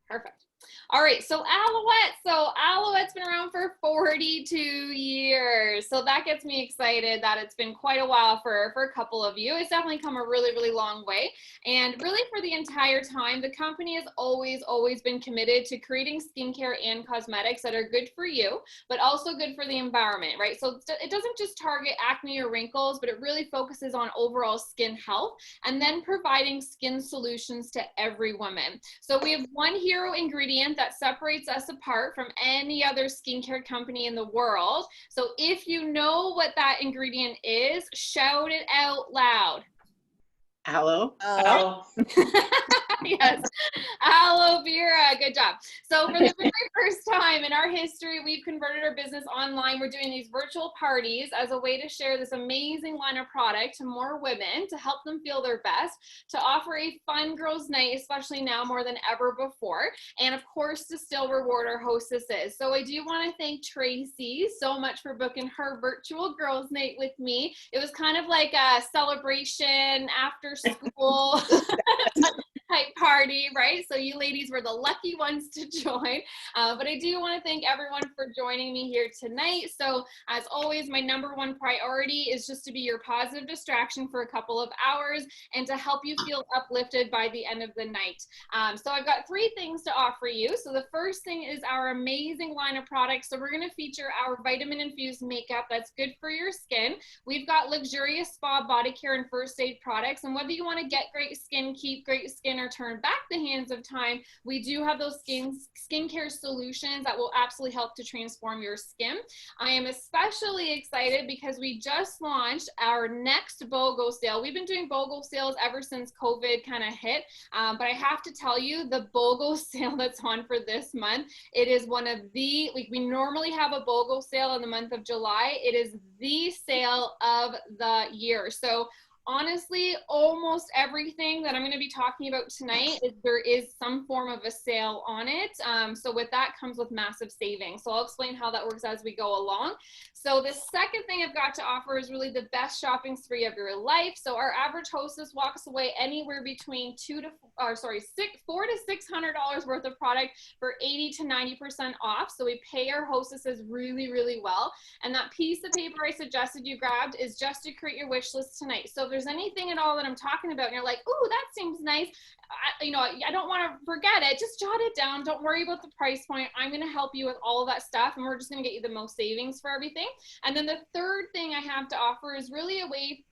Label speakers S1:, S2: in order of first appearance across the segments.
S1: Perfect. All right, so Aloette. So Alouette's been around for 42 years. So that gets me excited that it's been quite a while for a couple of you. It's definitely come a really, really long way. And really for the entire time, the company has always been committed to creating skincare and cosmetics that are good for you, but also good for the environment, right? So it doesn't just target acne or wrinkles, but it really focuses on overall skin health and then providing skin solutions to every woman. So we have one hero ingredient that separates us apart from any other skincare company in the world. So if you know what that ingredient is, shout it out loud.
S2: Aloe.
S3: Oh.
S1: Yes, aloe vera. Good job. So for the very first time in our history, we've converted our business online. We're doing these virtual parties as a way to share this amazing line of product to more women, to help them feel their best, to offer a fun girls' night, especially now more than ever before, and of course to still reward our hostesses. So I do want to thank Tracy so much for booking her virtual girls' night with me. It was kind of like a celebration after school type party, right? So you ladies were the lucky ones to join. But I do want to thank everyone for joining me here tonight. So as always, my number one priority is just to be your positive distraction for a couple of hours and to help you feel uplifted by the end of the night. So I've got three things to offer you. So the first thing is our amazing line of products. So we're going to feature our vitamin infused makeup that's good for your skin. We've got luxurious spa, body care, and first aid products. And whether you want to get great skin, keep great skin, or turn back the hands of time, we do have those skincare solutions that will absolutely help to transform your skin. I am especially excited because we just launched our next BOGO sale. We've been doing BOGO sales ever since COVID kind of hit, but I have to tell you, the BOGO sale that's on for this month, it is one of the, we normally have a BOGO sale in the month of July. It is the sale of the year. So honestly, almost everything that I'm going to be talking about tonight, there is some form of a sale on it. So with that comes with massive savings. So I'll explain how that works as we go along. So the second thing I've got to offer is really the best shopping spree of your life. So our average hostess walks away anywhere between $400 to $600 worth of product for 80 to 90% off. So we pay our hostesses really, really well. And that piece of paper I suggested you grabbed is just to create your wish list tonight. So if there's anything at all that I'm talking about and you're like, oh, that seems nice, I don't want to forget it, just jot it down. Don't worry about the price point. I'm going to help you with all of that stuff, and we're just going to get you the most savings for everything. And then the third thing I have to offer is really a way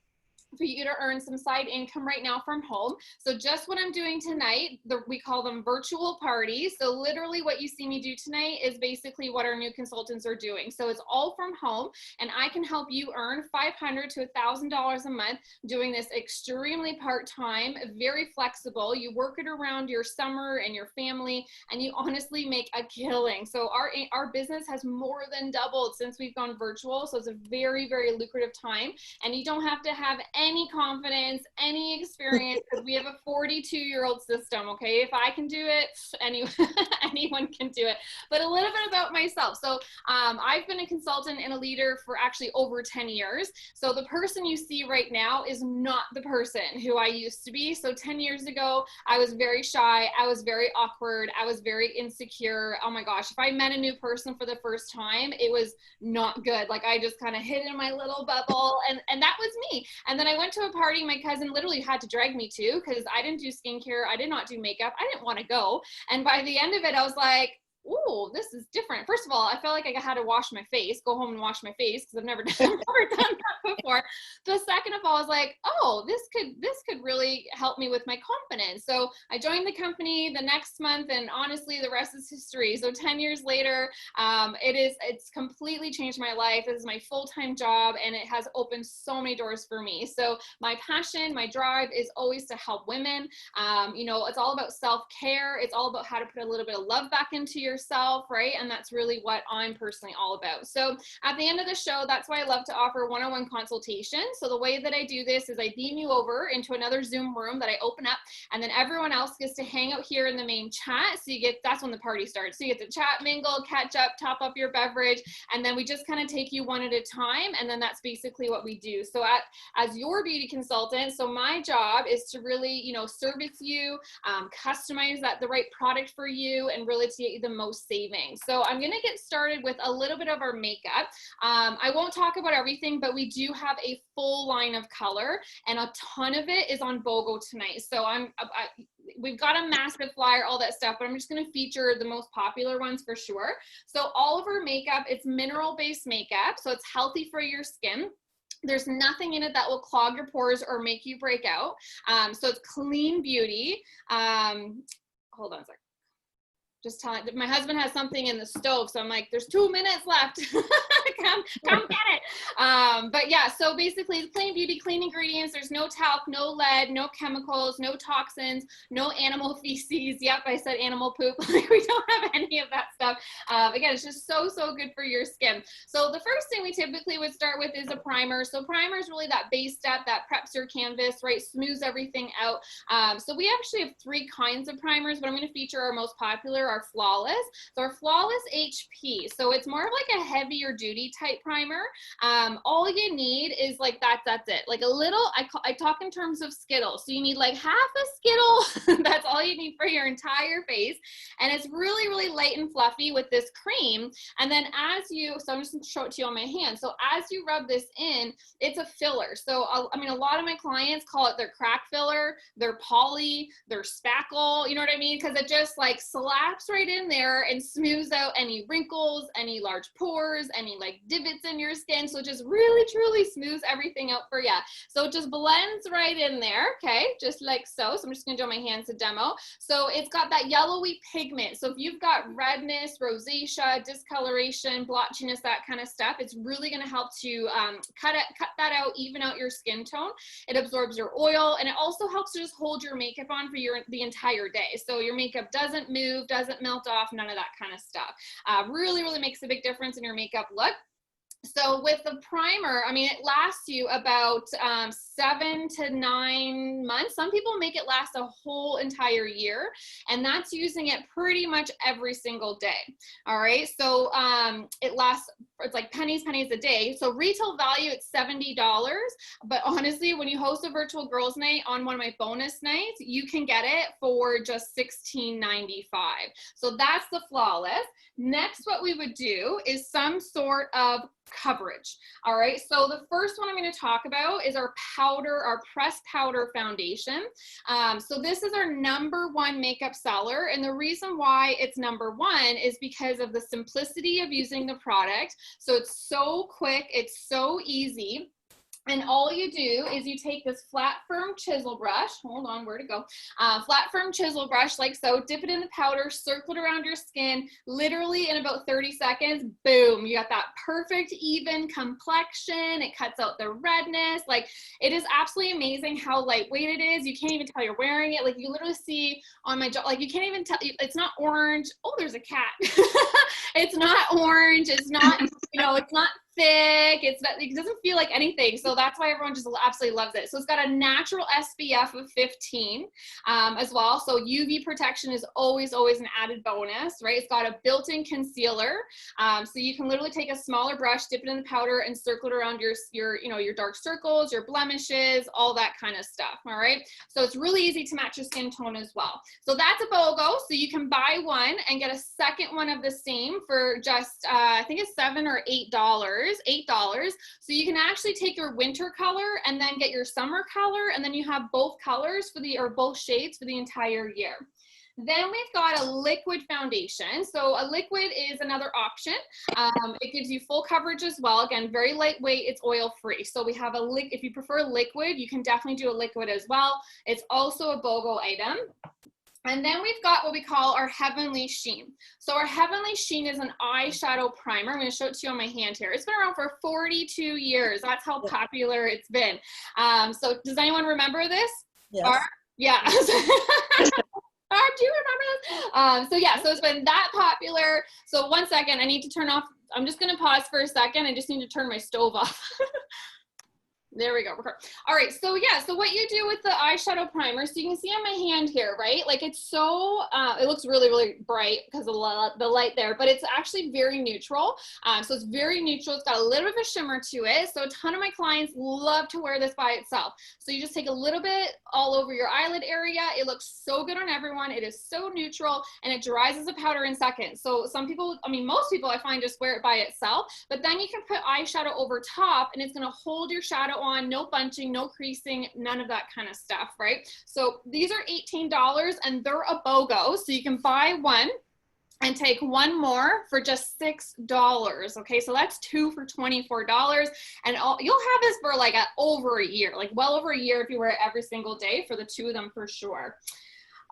S1: for you to earn some side income right now from home. So just what I'm doing tonight, we call them virtual parties. So literally what you see me do tonight is basically what our new consultants are doing. So it's all from home, and I can help you earn $500 to $1,000 a month doing this extremely part-time, very flexible. You work it around your summer and your family, and you honestly make a killing. So our business has more than doubled since we've gone virtual. So it's a very, very lucrative time, and you don't have to have any confidence, any experience, because we have a 42-year-old system, okay? If I can do it, anyone can do it. But a little bit about myself. So I've been a consultant and a leader for actually over 10 years. So the person you see right now is not the person who I used to be. So 10 years ago, I was very shy. I was very awkward. I was very insecure. Oh my gosh, if I met a new person for the first time, it was not good. Like I just kind of hid in my little bubble, and that was me. And then I went to a party my cousin literally had to drag me to because I didn't do skincare. I did not do makeup. I didn't want to go. And by the end of it, I was like, ooh, this is different. First of all, I felt like I had to wash my face, go home and wash my face because I've never done that before. The second of all, I was like, oh, this could really help me with my confidence. So I joined the company the next month, and honestly, the rest is history. So 10 years later, it's completely changed my life. This is my full-time job, and it has opened so many doors for me. So my passion, my drive is always to help women. It's all about self-care. It's all about how to put a little bit of love back into your yourself, right? And that's really what I'm personally all about. So at the end of the show, that's why I love to offer one-on-one consultation. So the way that I do this is I beam you over into another Zoom room that I open up, and then everyone else gets to hang out here in the main chat. So that's when the party starts. So you get to chat, mingle, catch up, top up your beverage, and then we just kind of take you one at a time. And then that's basically what we do. So as your beauty consultant, so my job is to really, you know, service you, customize the right product for you, and really to get you the most savings. So I'm going to get started with a little bit of our makeup. I won't talk about everything, but we do have a full line of color, and a ton of it is on BOGO tonight. So we've got a massive flyer, all that stuff, but I'm just going to feature the most popular ones for sure. So all of our makeup, it's mineral-based makeup, so it's healthy for your skin. There's nothing in it that will clog your pores or make you break out. So it's clean beauty. Hold on a second. Just telling, my husband has something in the stove, so I'm like, there's 2 minutes left. come get it. But yeah, so basically it's clean beauty, clean ingredients. There's no talc, no lead, no chemicals, no toxins, no animal feces. Yep, I said animal poop. Like, we don't have any of that stuff. Again, it's just so good for your skin. So the first thing we typically would start with is a primer. So primer is really that base step that preps your canvas, right? Smooths everything out. So we actually have 3 kinds of primers, but I'm going to feature our most popular, our Flawless. So our Flawless HP. So it's more of like a heavier duty type primer. All you need is like that's it. Like a little, I talk in terms of Skittles. So you need like half a Skittle. That's all you need for your entire face. And it's really light and fluffy with this cream. And then so I'm just going to show it to you on my hand. So as you rub this in, it's a filler. So I mean, a lot of my clients call it their crack filler, their poly, their spackle, you know what I mean? Because it just like slaps right in there and smooths out any wrinkles, any large pores, any like divots in your skin. So it just really truly smooths everything out for you. So it just blends right in there, okay, just like so. So I'm just gonna do my hands to demo. So it's got that yellowy pigment. So if you've got redness, rosacea, discoloration, blotchiness, that kind of stuff, it's really gonna help to cut that out, even out your skin tone. It absorbs your oil, and it also helps to just hold your makeup on for the entire day. So your makeup doesn't move, doesn't melt off, none of that kind of stuff. Really makes a big difference in your makeup look. So with the primer, I mean, it lasts you about 7 to 9 months. Some people make it last a whole entire year, and that's using it pretty much every single day. All right, so it lasts, it's like pennies a day. So retail value, it's $70, but honestly, when you host a virtual girls night on one of my bonus nights, you can get it for just $16.95. So that's the Flawless. Next, what we would do is some sort of coverage. All right, so the first one I'm going to talk about is our pressed powder foundation. So this is our #1 makeup seller, and the reason why it's #1 is because of the simplicity of using the product. So it's so quick, it's so easy. And all you do is you take this flat, firm chisel brush. Hold on, where'd it go? Flat, firm chisel brush, like so. Dip it in the powder, circle it around your skin. Literally in about 30 seconds, boom, you got that perfect, even complexion. It cuts out the redness. Like, it is absolutely amazing how lightweight it is. You can't even tell you're wearing it. Like, you literally see on my jaw, like, you can't even tell. It's not orange. Oh, there's a cat. It's not orange. It's not, it's not thick. It doesn't feel like anything. So that's why everyone just absolutely loves it. So it's got a natural SPF of 15 as well. So UV protection is always an added bonus, right? It's got a built-in concealer. So you can literally take a smaller brush, dip it in the powder, and circle it around your dark circles, your blemishes, all that kind of stuff. All right. So it's really easy to match your skin tone as well. So that's a BOGO. So you can buy one and get a second one of the same for just, I think it's $7 or $8. So you can actually take your winter color and then get your summer color, and then you have both colors or both shades for the entire year. Then we've got a liquid foundation. So a liquid is another option. It gives you full coverage as well. Again, very lightweight, it's oil free. So we have if you prefer liquid, you can definitely do a liquid as well. It's also a BOGO item. And then we've got what we call our Heavenly Sheen. So our Heavenly Sheen is an eyeshadow primer. I'm going to show it to you on my hand here. It's been around for 42 years. That's how popular it's been. So does anyone remember this?
S2: Yes.
S1: Yeah. Do you remember this? So yeah, so it's been that popular. So 1 second, I need to turn off. I'm just gonna pause for a second. I just need to turn my stove off. There we go. All right. So yeah. So what you do with the eyeshadow primer, so you can see on my hand here, right? Like it's so, it looks really, really bright because of the light there, but it's actually very neutral. So it's very neutral. It's got a little bit of a shimmer to it. So a ton of my clients love to wear this by itself. So you just take a little bit all over your eyelid area. It looks so good on everyone. It is so neutral and it dries as a powder in seconds. So some people, I mean, most people I find just wear it by itself, but then you can put eyeshadow over top and it's going to hold your shadow on, no bunching, no creasing, none of that kind of stuff, right? So these are $18 and they're a BOGO. So you can buy one and take one more for just $6. Okay, so that's two for $24, and you'll have this for like over a year, like well over a year if you wear it every single day for the two of them for sure.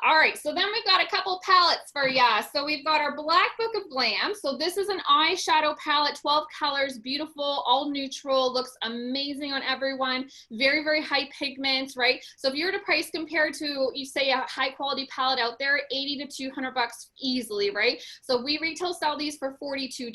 S1: All right, so then we've got a couple palettes for ya. So we've got our Black Book of Glam. So this is an eyeshadow palette, 12 colors, beautiful, all neutral, looks amazing on everyone. Very, very high pigment, right? So if you were to price compare to, you say a high quality palette out there, 80 to 200 bucks easily, right? So we retail sell these for $42.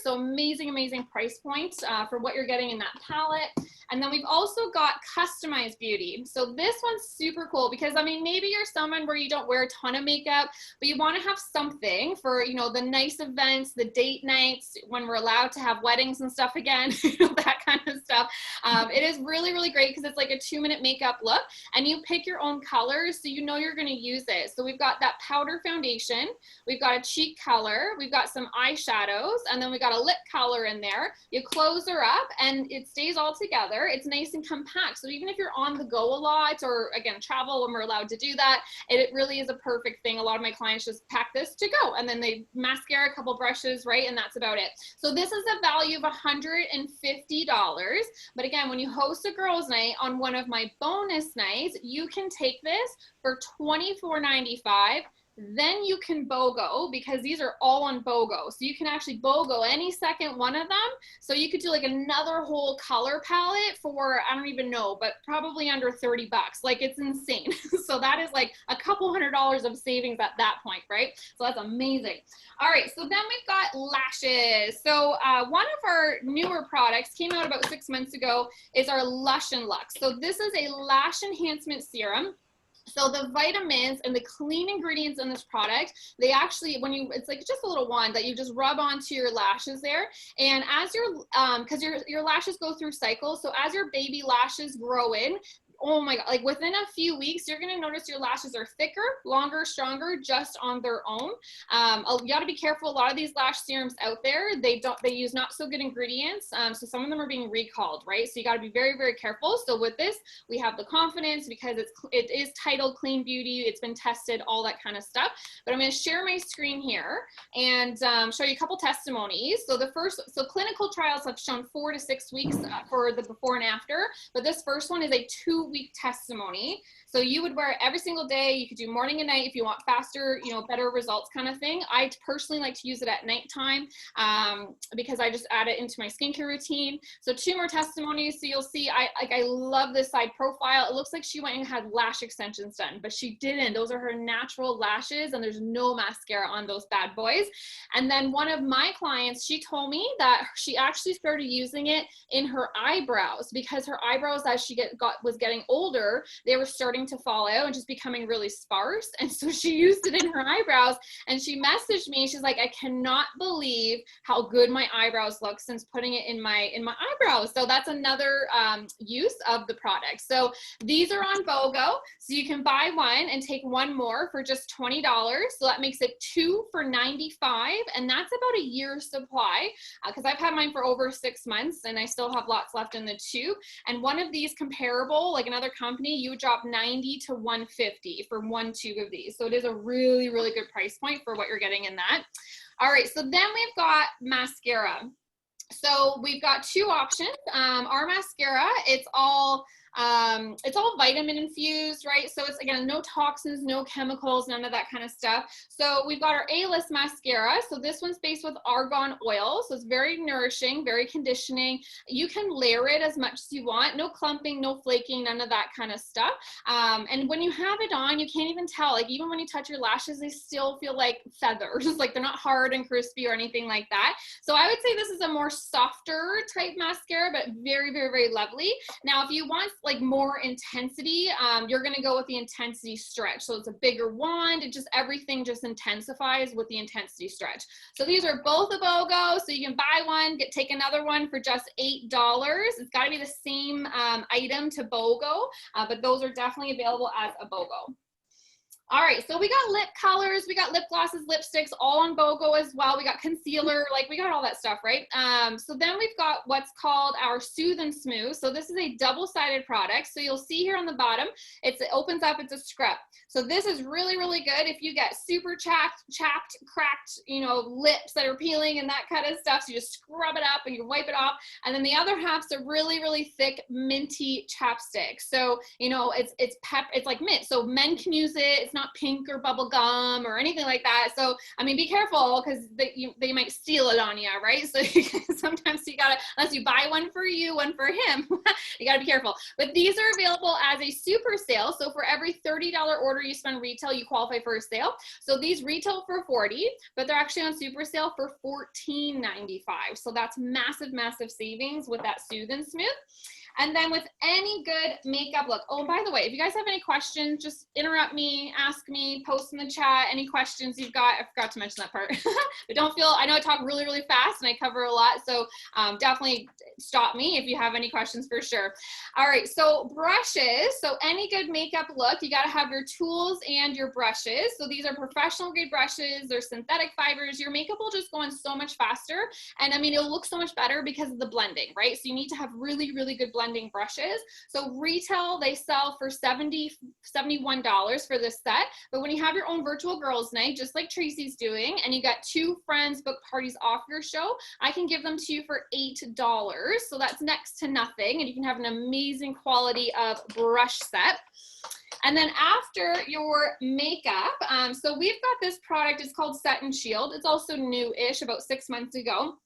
S1: So amazing, amazing price points for what you're getting in that palette. And then we've also got Customized Beauty. So this one's super cool because, I mean, maybe you're someone where you don't wear a ton of makeup, but you want to have something for, you know, the nice events, the date nights, when we're allowed to have weddings and stuff again, you know, that kind of stuff. It is really, really great because it's like a 2-minute makeup look and you pick your own colors so you know you're going to use it. So we've got that powder foundation, we've got a cheek color, we've got some eyeshadows, and then we got a lip color in there. You close her up and it stays all together. It's nice and compact. So even if you're on the go a lot or again, travel when we're allowed to do that, it really is a perfect thing. A lot of my clients just pack this to go and then they mascara, a couple brushes, right? And that's about it. So this is a value of $150. But again, when you host a girls' night on one of my bonus nights, you can take this for $24.95. Then you can BOGO because these are all on BOGO. So you can actually BOGO any second one of them. So you could do like another whole color palette for, I don't even know, but probably under 30 bucks. Like it's insane. So that is like a couple $100 of savings at that point, right? So that's amazing. All right, so then we've got lashes. So one of our newer products came out about 6 months ago is our Lush and Luxe. So this is a lash enhancement serum. So the vitamins and the clean ingredients in this product, they actually, it's like just a little wand that you just rub onto your lashes there. And as because your lashes go through cycles, so as your baby lashes grow in, oh my God, like within a few weeks, you're going to notice your lashes are thicker, longer, stronger, just on their own. You got to be careful. A lot of these lash serums out there, they use not so good ingredients. So some of them are being recalled, right? So you got to be very, very careful. So with this, we have the confidence because it is titled Clean Beauty. It's been tested, all that kind of stuff. But I'm going to share my screen here and show you a couple testimonies. So so clinical trials have shown 4 to 6 weeks for the before and after, but this first one is a 2-week testimony. So you would wear it every single day. You could do morning and night if you want faster, you know, better results kind of thing. I personally like to use it at nighttime because I just add it into my skincare routine. So 2 more testimonies. So you'll see, I love this side profile. It looks like she went and had lash extensions done, but she didn't. Those are her natural lashes and there's no mascara on those bad boys. And then one of my clients, she told me that she actually started using it in her eyebrows because her eyebrows, as she was getting older, they were starting to fall out and just becoming really sparse. And so she used it in her eyebrows and she messaged me. She's like, I cannot believe how good my eyebrows look since putting it in my eyebrows. So that's another use of the product. So these are on BOGO. So you can buy one and take one more for just $20. So that makes it 2 for $95. And that's about a year's supply because I've had mine for over 6 months and I still have lots left in the tube. And one of these comparable, like another company, you would drop $90 to $150 for 1 tube of these. So it is a really, really good price point for what you're getting in that. All right, so then we've got mascara. So we've got 2 options. Our mascara, it's all It's all vitamin infused, right? So it's, again, no toxins, no chemicals, none of that kind of stuff. So we've got our A-list mascara. So this one's based with argan oil. So it's very nourishing, very conditioning. You can layer it as much as you want. No clumping, no flaking, none of that kind of stuff. And when you have it on, you can't even tell. Like, even when you touch your lashes, they still feel like feathers. Like, they're not hard and crispy or anything like that. So I would say this is a more softer type mascara, but very, very, very lovely. Now, if you want like more intensity, you're going to go with the intensity stretch. So it's a bigger wand. It just, everything just intensifies with the intensity stretch. So these are both a BOGO. So you can buy one, take another one for just $8. It's got to be the same item to BOGO, but those are definitely available as a BOGO. All right, so we got lip colors, we got lip glosses, lipsticks, all on BOGO as well. We got concealer, like we got all that stuff, right? So then we've got what's called our Soothe and Smooth. So this is a double-sided product. So you'll see here on the bottom, it opens up, it's a scrub. So this is really, really good if you get super chapped, cracked, you know, lips that are peeling and that kind of stuff. So you just scrub it up and you wipe it off. And then the other half's a really, really thick minty chapstick. So, you know, it's like mint. So men can use it. It's not pink or bubble gum or anything like that. So, I mean, be careful because they might steal it on you, right? So sometimes you gotta, unless you buy one for you, one for him, you gotta be careful. But these are available as a super sale. So for every $30 order you spend retail, you qualify for a sale. So these retail for $40, but they're actually on super sale for $14.95. So that's massive, massive savings with that Soothe and Smooth. And then with any good makeup look, oh, by the way, if you guys have any questions, just interrupt me, ask me, post in the chat, any questions you've got. I forgot to mention that part. But don't feel, I know I talk really, really fast and I cover a lot. So definitely stop me if you have any questions for sure. All right, so brushes. So any good makeup look, you got to have your tools and your brushes. So these are professional grade brushes. They're synthetic fibers. Your makeup will just go on so much faster. And I mean, it'll look so much better because of the blending, right? So you need to have really, really good blending brushes. So retail, they sell for $71 for this set. But when you have your own virtual girls night, just like Tracy's doing, and you got 2 friends book parties off your show, I can give them to you for $8. So that's next to nothing. And you can have an amazing quality of brush set. And then after your makeup, so we've got this product, it's called Set and Shield. It's also new-ish, about 6 months ago.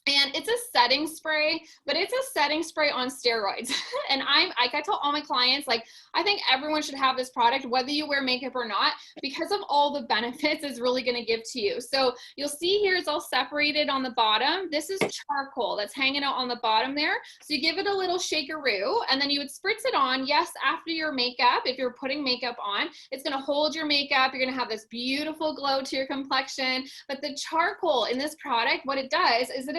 S1: And it's a setting spray, but it's a setting spray on steroids. And I tell all my clients, like, I think everyone should have this product, whether you wear makeup or not, because of all the benefits it's really going to give to you. So you'll see here it's all separated on the bottom. This is charcoal that's hanging out on the bottom there. So you give it a little shakeroo, and then you would spritz it on. Yes, after your makeup, if you're putting makeup on, it's going to hold your makeup. You're going to have this beautiful glow to your complexion. But the charcoal in this product, what it does is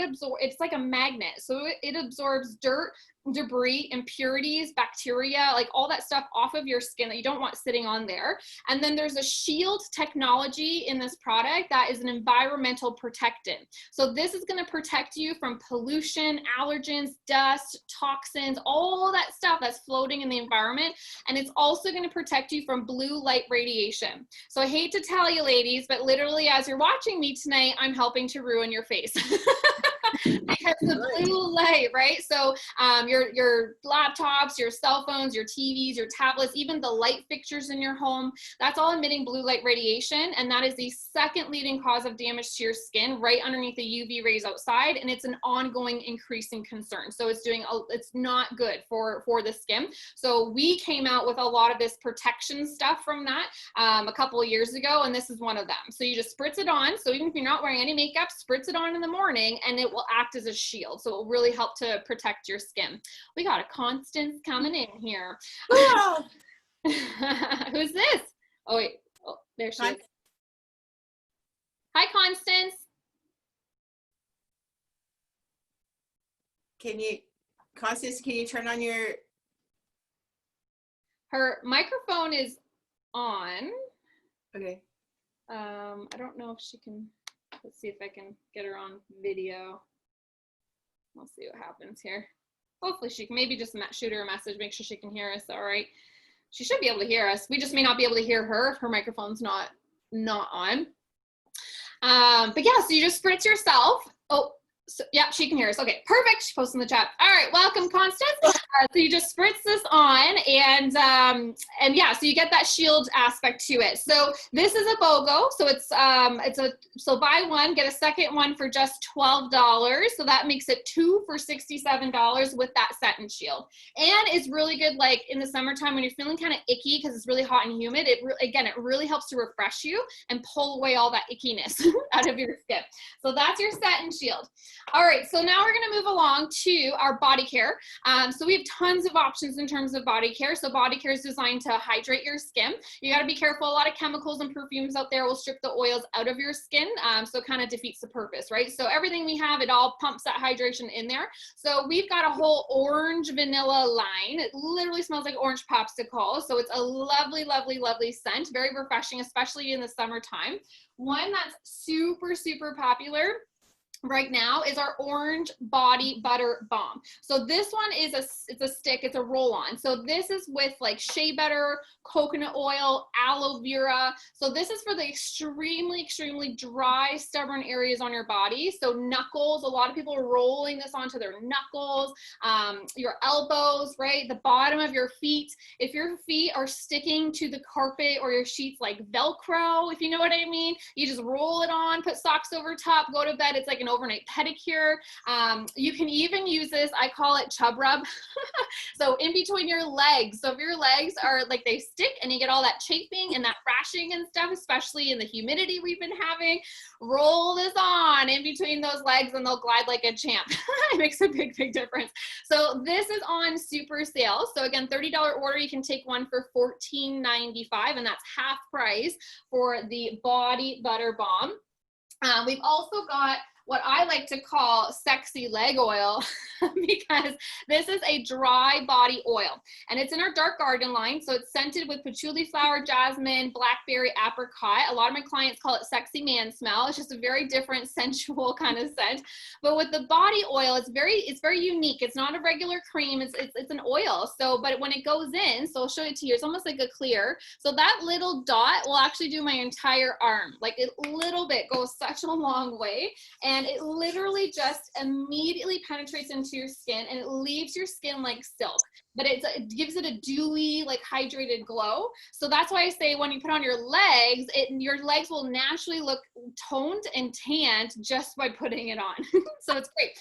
S1: it's like a magnet. So it absorbs dirt, debris, impurities, bacteria, like all that stuff off of your skin that you don't want sitting on there. And then there's a shield technology in this product that is an environmental protectant. So this is going to protect you from pollution, allergens, dust, toxins, all that stuff that's floating in the environment. And it's also going to protect you from blue light radiation. So I hate to tell you, ladies, but literally as you're watching me tonight, I'm helping to ruin your face. Because the blue light, right? So your laptops, your cell phones, your TVs, your tablets, even the light fixtures in your home, that's all emitting blue light radiation. And that is the second leading cause of damage to your skin, right underneath the UV rays outside. And it's an ongoing increasing concern. So it's not good for the skin. So we came out with a lot of this protection stuff from that a couple of years ago. And this is one of them. So you just spritz it on. So even if you're not wearing any makeup, spritz it on in the morning and it will act as a shield. So it will really help to protect your skin. We got a Constance coming in here. Who's this? Oh, wait. Oh, there she is. Hi, Constance.
S2: Constance, can you turn on your...
S1: Her microphone is on.
S2: Okay.
S1: I don't know if she can... Let's see if I can get her on video. We'll see what happens here. Hopefully she can maybe just shoot her a message, make sure she can hear us. All right. She should be able to hear us. We just may not be able to hear her if her microphone's not on. But yeah, so you just spritz yourself. Oh, So, yeah, she can hear us. Okay, perfect. She posted in the chat. All right, welcome, Constance. So you just spritz this on, and yeah, so you get that shield aspect to it. So this is a BOGO. So so buy one, get a second one for just $12. So that makes it 2 for $67 with that set and shield. And it's really good, like in the summertime when you're feeling kind of icky because it's really hot and humid. It really helps to refresh you and pull away all that ickiness out of your skin. So that's your set and shield. All right, so now we're gonna move along to our body care. So we have tons of options in terms of body care. So body care is designed to hydrate your skin. You gotta be careful. A lot of chemicals and perfumes out there will strip the oils out of your skin. So it kind of defeats the purpose, right? So everything we have, it all pumps that hydration in there. So we've got a whole orange vanilla line. It literally smells like orange popsicle. So it's a lovely, lovely, lovely scent. Very refreshing, especially in the summertime. One that's super, super popular right now is our orange body butter balm. So this one is it's a stick, it's a roll on. So this is with like shea butter, coconut oil, aloe vera. So this is for the extremely, extremely dry, stubborn areas on your body. So knuckles, a lot of people are rolling this onto their knuckles, your elbows, right? The bottom of your feet. If your feet are sticking to the carpet or your sheets like Velcro, if you know what I mean, you just roll it on, put socks over top, go to bed. It's like an overnight pedicure. You can even use this, I call it chub rub. So in between your legs. So if your legs are like they stick and you get all that chafing and that rashing and stuff, especially in the humidity we've been having, roll this on in between those legs and they'll glide like a champ. It makes a big, big difference. So this is on super sale. So again, $30 order, you can take one for $14.95, and that's half price for the body butter balm. We've also got what I like to call sexy leg oil because this is a dry body oil and it's in our dark garden line. So it's scented with patchouli flower, jasmine, blackberry, apricot. A lot of my clients call it sexy man smell. It's just a very different sensual kind of scent. But with the body oil, it's very unique. It's not a regular cream. It's an oil. So, but when it goes in, so I'll show it to you. It's almost like a clear. So that little dot will actually do my entire arm. Like a little bit goes such a long way. And it literally just immediately penetrates into your skin and it leaves your skin like silk, but it gives it a dewy, like hydrated glow. So that's why I say when you put on your legs, your legs will naturally look toned and tanned just by putting it on. So it's great.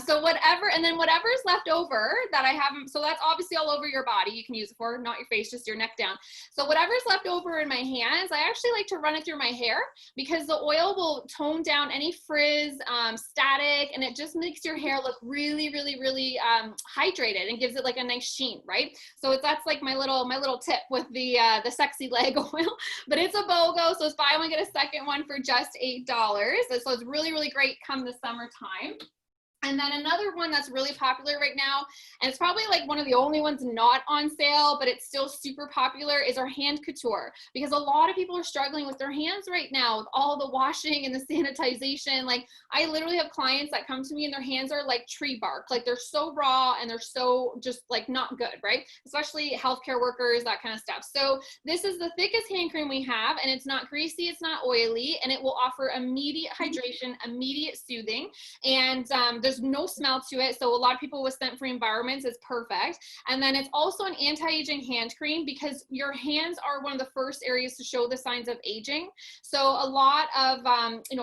S1: So whatever's left over that I haven't, so that's obviously all over your body. You can use it for, not your face, just your neck down. So whatever's left over in my hands, I actually like to run it through my hair because the oil will tone down any frizz, static, and it just makes your hair look really, really, really hydrated and gives it like a nice sheen, right? So that's like my little tip with the sexy leg oil. But it's a BOGO, so it's buy one get a second one for just $8. So it's really, really great come the summertime. And then another one that's really popular right now, and it's probably like one of the only ones not on sale, but it's still super popular, is our hand couture. Because a lot of people are struggling with their hands right now with all the washing and the sanitization. Like I literally have clients that come to me and their hands are like tree bark. Like they're so raw and they're so just like not good, right? Especially healthcare workers, that kind of stuff. So this is the thickest hand cream we have, and it's not greasy, it's not oily, and it will offer immediate hydration, immediate soothing, and there's no smell to it. So a lot of people with scent-free environments, it's perfect. And then it's also an anti-aging hand cream because your hands are one of the first areas to show the signs of aging. So a lot of,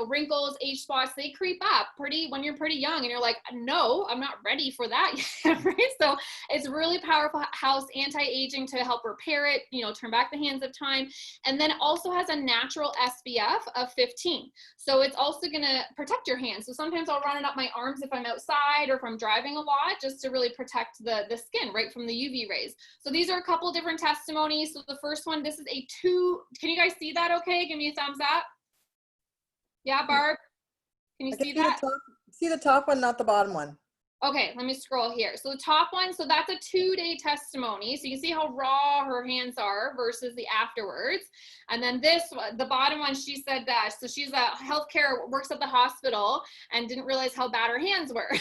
S1: wrinkles, age spots, they creep up when you're pretty young and you're like, no, I'm not ready for that yet, right? So it's really powerful house anti-aging to help repair it, turn back the hands of time. And then it also has a natural SPF of 15. So it's also gonna protect your hands. So sometimes I'll run it up my arms if I'm outside or if I'm driving a lot, just to really protect the skin right from the UV rays. So these are a couple different testimonies. So the first one, this is a 2, can you guys see that okay? Give me a thumbs up. Yeah, Barb, can you see that?
S3: See the top one, not the bottom one.
S1: Okay, let me scroll here. So the top one, so that's a 2-day testimony. So you can see how raw her hands are versus the afterwards. And then this, the bottom one, she said that, so she's a healthcare, works at the hospital and didn't realize how bad her hands were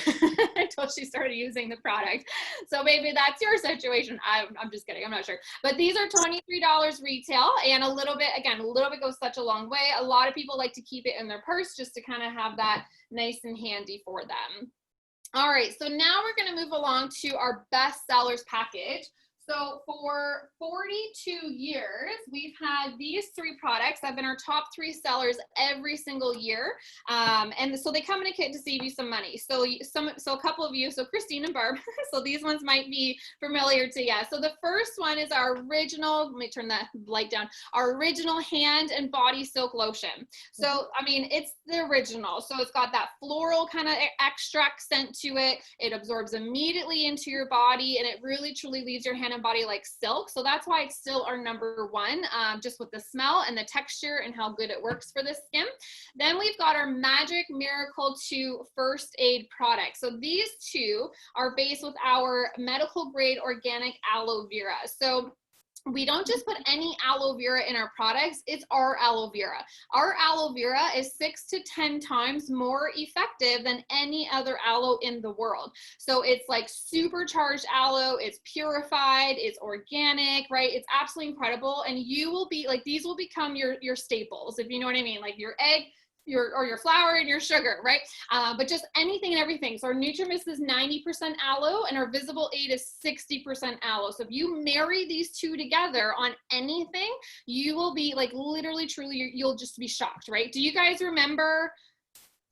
S1: until she started using the product. So maybe that's your situation. I'm just kidding, I'm not sure. But these are $23 retail, and a little bit, again, a little bit goes such a long way. A lot of people like to keep it in their purse just to kind of have that nice and handy for them. All right, so now we're going to move along to our best sellers package. So for 42 years, we've had these 3 products that have been our top 3 sellers every single year. And so they come in a kit to save you some money. So a couple of you, so Christine and Barb, so these ones might be familiar to you. So the first one is our original, let me turn that light down, our original hand and body soak lotion. So, I mean, it's the original. So it's got that floral kind of extract scent to it. It absorbs immediately into your body, and it really truly leaves your hand and body like silk. So that's why it's still our #1, just with the smell and the texture and how good it works for the skin. Then we've got our Magic Miracle 2 First Aid product. So these 2 are based with our medical grade organic aloe vera. So we don't just put any aloe vera in our products, it's our aloe vera. Our aloe vera is 6 to 10 times more effective than any other aloe in the world. So it's like supercharged aloe, it's purified, it's organic, right? It's absolutely incredible. And you will be like, these will become your staples, if you know what I mean, like your egg, your flour and your sugar, right? But just anything and everything. So our NutriMist is 90% aloe and our Visible Aid is 60% aloe. So if you marry these 2 together on anything, you will be like literally, truly, you'll just be shocked, right? Do you guys remember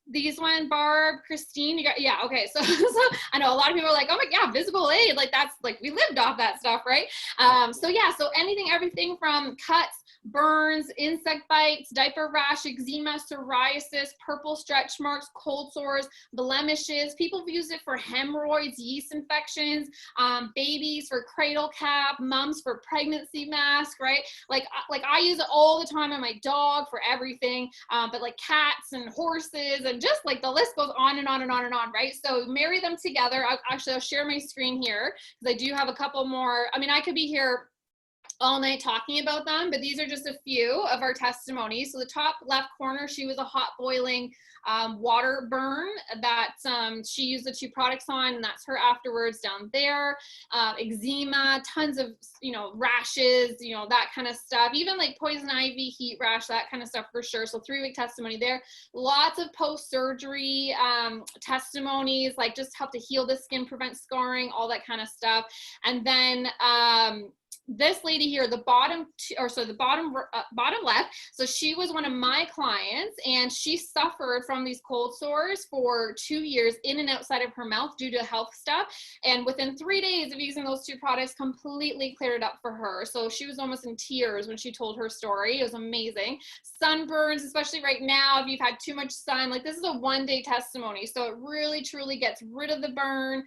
S1: these one, Barb, Christine? You got, yeah, okay. So I know a lot of people are like, oh my, yeah, Visible Aid, like that's like, we lived off that stuff, right? So yeah, so anything, everything from cuts, burns, insect bites, diaper rash, eczema, psoriasis, purple stretch marks, cold sores, blemishes. People have used it for hemorrhoids, yeast infections, babies for cradle cap, moms for pregnancy mask, right? Like I use it all the time on my dog for everything, but like cats and horses and just like the list goes on and on and on and on, right? So marry them together. I'll share my screen here because I do have a couple more. I mean, I could be here all night talking about them, but these are just a few of our testimonies. So the top left corner, she was a hot boiling water burn that she used the 2 products on, and that's her afterwards down there. Eczema, tons of, rashes, that kind of stuff, even like poison ivy, heat rash, that kind of stuff for sure. So 3-week testimony there. Lots of post-surgery testimonies, like just help to heal the skin, prevent scarring, all that kind of stuff. And then this lady here, the bottom left, so she was one of my clients, and she suffered from these cold sores for 2 years in and outside of her mouth due to health stuff, and within 3 days of using those 2 products, completely cleared it up for her. So she was almost in tears when she told her story. It was amazing. Sunburns, especially right now, if you've had too much sun, like this is a 1-day testimony, so it really truly gets rid of the burn.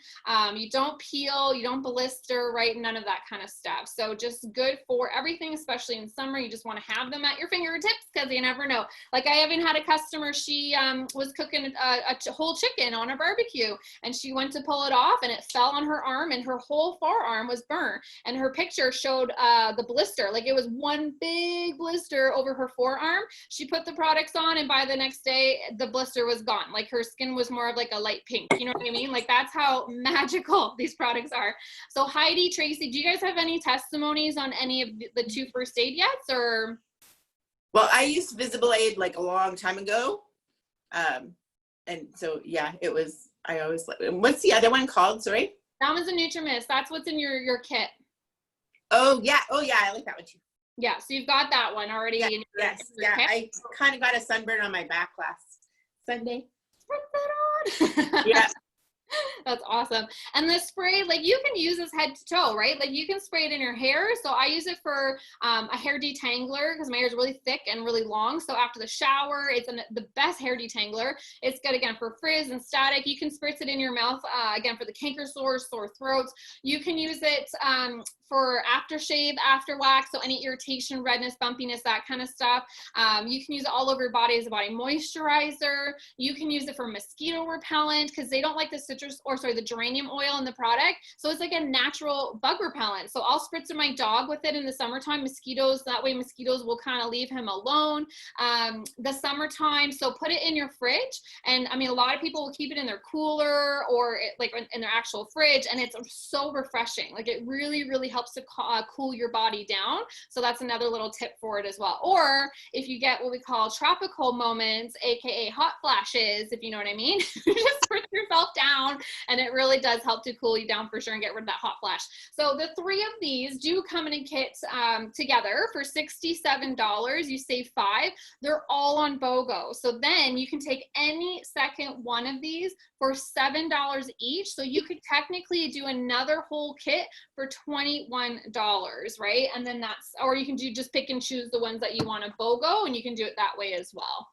S1: You don't peel, you don't blister, right? None of that kind of stuff. So just good for everything, especially in summer. You just want to have them at your fingertips because you never know. Like I even had a customer, she was cooking a whole chicken on a barbecue, and she went to pull it off and it fell on her arm and her whole forearm was burnt, and her picture showed the blister, like it was one big blister over her forearm. She put the products on, and by the next day the blister was gone. Like her skin was more of like a light pink, you know what I mean? Like that's how magical these products are. So Heidi, Tracy, do you guys have any testimonies on any of the 2 first aid yet, or?
S2: Well, I used Visible Aid like a long time ago. And so, yeah, it was, I always, what's the other one called? Sorry.
S1: That one's a NutriMist. That's what's in your kit.
S2: Oh yeah. I like that one too.
S1: Yeah. So you've got that one already.
S2: Yeah,
S1: in
S2: yes.
S1: your
S2: Yeah.
S1: kit.
S2: I kind of got a sunburn on my back last Sunday.
S1: Put that on.
S2: Yeah.
S1: That's awesome. And the spray, like you can use this head to toe, right? Like you can spray it in your hair. So I use it for a hair detangler because my hair is really thick and really long. So after the shower, it's the best hair detangler. It's good, again, for frizz and static. You can spritz it in your mouth, again, for the canker sores, sore throats. You can use it for aftershave, after wax, so any irritation, redness, bumpiness, that kind of stuff. You can use it all over your body as a body moisturizer. You can use it for mosquito repellent because they don't like this to the geranium oil in the product. So it's like a natural bug repellent. So I'll spritz my dog with it in the summertime, mosquitoes, that way mosquitoes will kind of leave him alone. The summertime, so put it in your fridge. And I mean, a lot of people will keep it in their cooler or like in their actual fridge, and it's so refreshing. Like it really, really helps to cool your body down. So that's another little tip for it as well. Or if you get what we call tropical moments, aka hot flashes, if you know what I mean, just spritz yourself down, and it really does help to cool you down for sure and get rid of that hot flash. So the 3 of these do come in a kit together for $67. You save 5. They're all on BOGO. So then you can take any second one of these for $7 each. So you could technically do another whole kit for $21, right? And then that's, or you can do just pick and choose the ones that you want to BOGO, and you can do it that way as well.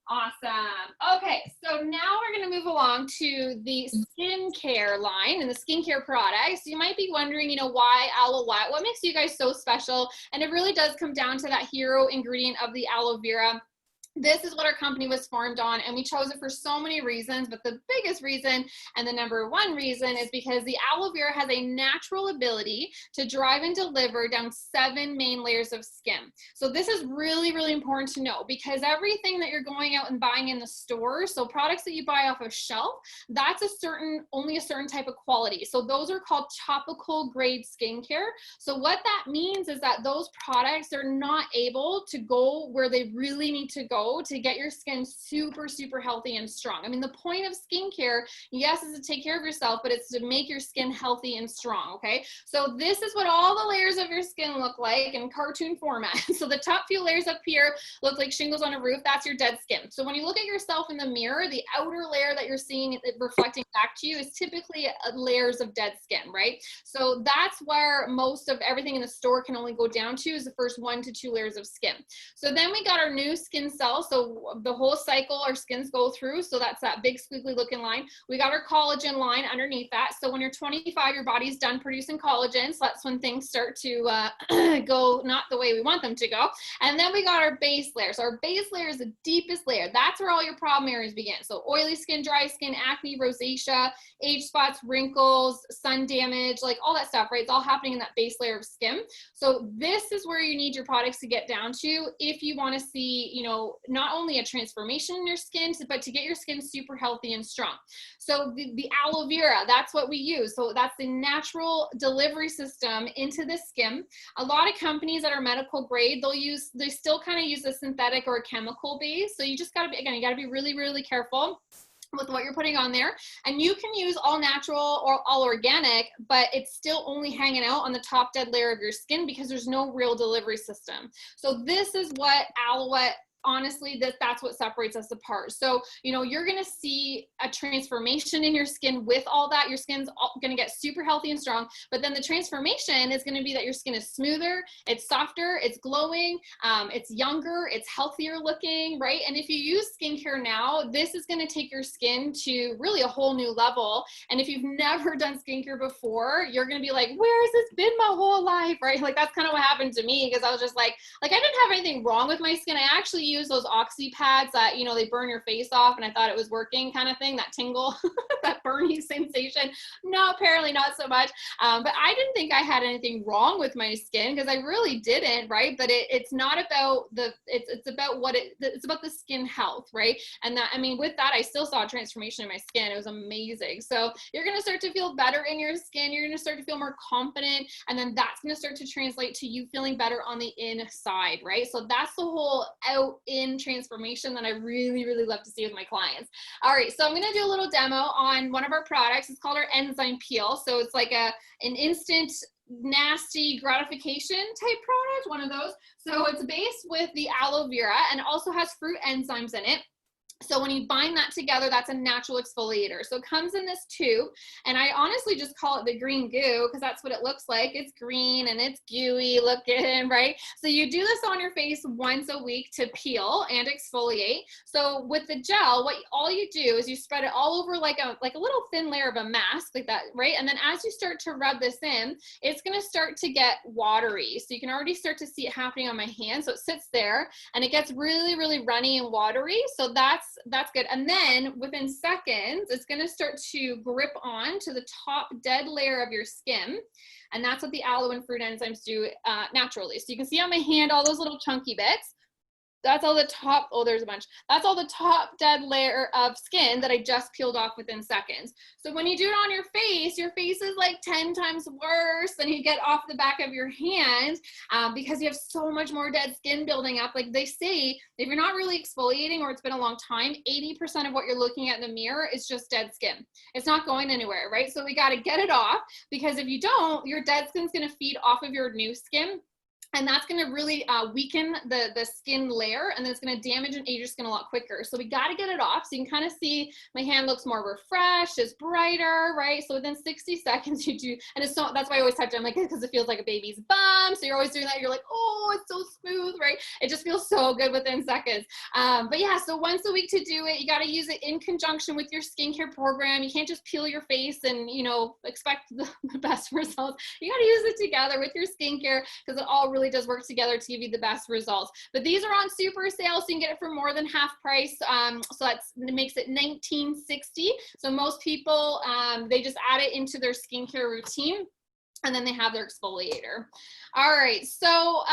S1: Awesome. Okay, so now we're going to move along to the skincare line and the skincare products. You might be wondering, you know, why Aloette? What makes you guys so special? And it really does come down to that hero ingredient of the aloe vera. This is what our company was formed on, and we chose it for so many reasons, but the biggest reason and the number one reason is because the aloe vera has a natural ability to drive and deliver down 7 main layers of skin. So this is really, really important to know, because everything that you're going out and buying in the store, so products that you buy off a shelf, that's only a certain type of quality. So those are called topical grade skincare. So what that means is that those products are not able to go where they really need to go to get your skin super, super healthy and strong. I mean, the point of skincare, yes, is to take care of yourself, but it's to make your skin healthy and strong, okay? So this is what all the layers of your skin look like in cartoon format. So the top few layers up here look like shingles on a roof. That's your dead skin. So when you look at yourself in the mirror, the outer layer that you're seeing it reflecting back to you is typically layers of dead skin, right? So that's where most of everything in the store can only go down to, is the first 1 to 2 layers of skin. So then we got our new skin cells. So the whole cycle our skins go through. So that's that big squiggly looking line. We got our collagen line underneath that. So when you're 25, your body's done producing collagen. So that's when things start to go not the way we want them to go. And then we got our base layer. So our base layer is the deepest layer. That's where all your problem areas begin. So oily skin, dry skin, acne, rosacea, age spots, wrinkles, sun damage, like all that stuff, right? It's all happening in that base layer of skin. So this is where you need your products to get down to if you want to see, you know, not only a transformation in your skin, but to get your skin super healthy and strong. So the aloe vera, that's what we use. So that's the natural delivery system into the skin. A lot of companies that are medical grade, they still kind of use a synthetic or a chemical base. So you just got to be, again, you got to be really, really careful with what you're putting on there. And you can use all natural or all organic, but it's still only hanging out on the top dead layer of your skin because there's no real delivery system. So this is what Aloette, honestly, that's what separates us apart. So, you know, you're going to see a transformation in your skin with all that. Your skin's going to get super healthy and strong, but then the transformation is going to be that your skin is smoother, it's softer, it's glowing, it's younger, it's healthier looking, right? And if you use skincare now, this is going to take your skin to really a whole new level. And if you've never done skincare before, you're going to be like, where has this been my whole life, right? Like that's kind of what happened to me, because I was just like I didn't have anything wrong with my skin. I actually use those oxy pads that, you know, they burn your face off, and I thought it was working kind of thing, that tingle, that burning sensation. No, apparently not so much. But I didn't think I had anything wrong with my skin, because I really didn't, right? But it's not about it's about it's about the skin health, right? And that, I mean, with that, I still saw a transformation in my skin. It was amazing. So you're going to start to feel better in your skin. You're going to start to feel more confident. And then that's going to start to translate to you feeling better on the inside, right? So that's the whole out-in transformation that I really, really love to see with my clients. All right, so I'm going to do a little demo on one of our products. It's called our enzyme peel. So it's like an instant nasty gratification type product, one of those. So it's based with the aloe vera and also has fruit enzymes in it. So when you bind that together, that's a natural exfoliator. So it comes in this tube, and I honestly just call it the green goo because that's what it looks like. It's green and it's gooey looking, right? So you do this on your face once a week to peel and exfoliate. So with the gel, all you do is you spread it all over like a little thin layer of a mask like that, right? And then as you start to rub this in, it's going to start to get watery. So you can already start to see it happening on my hand. So it sits there and it gets really, really runny and watery. So that's that's good. And then within seconds, it's going to start to grip on to the top dead layer of your skin. And that's what the aloe and fruit enzymes do naturally. So you can see on my hand, all those little chunky bits. That's all the top, oh, there's a bunch. That's all the top dead layer of skin that I just peeled off within seconds. So when you do it on your face is like 10 times worse than you get off the back of your hand because you have so much more dead skin building up. Like they say, if you're not really exfoliating or it's been a long time, 80% of what you're looking at in the mirror is just dead skin. It's not going anywhere, right? So we got to get it off, because if you don't, your dead skin's going to feed off of your new skin. And that's going to really weaken the skin layer, and then it's going to damage and age your skin a lot quicker. So we got to get it off. So you can kind of see my hand looks more refreshed, it's brighter, right? So within 60 seconds you do, and it's so, that's why I always touch it. I'm like, because it feels like a baby's bum. So you're always doing that. You're like, oh, it's so smooth, right? It just feels so good within seconds. But yeah, so once a week to do it. You got to use it in conjunction with your skincare program. You can't just peel your face and, you know, expect the best results. You got to use it together with your skincare, because it all really does work together to give you the best results. But these are on super sale, so you can get it for more than half price. So it makes it $19.60. So most people, they just add it into their skincare routine, and then they have their exfoliator. All right, so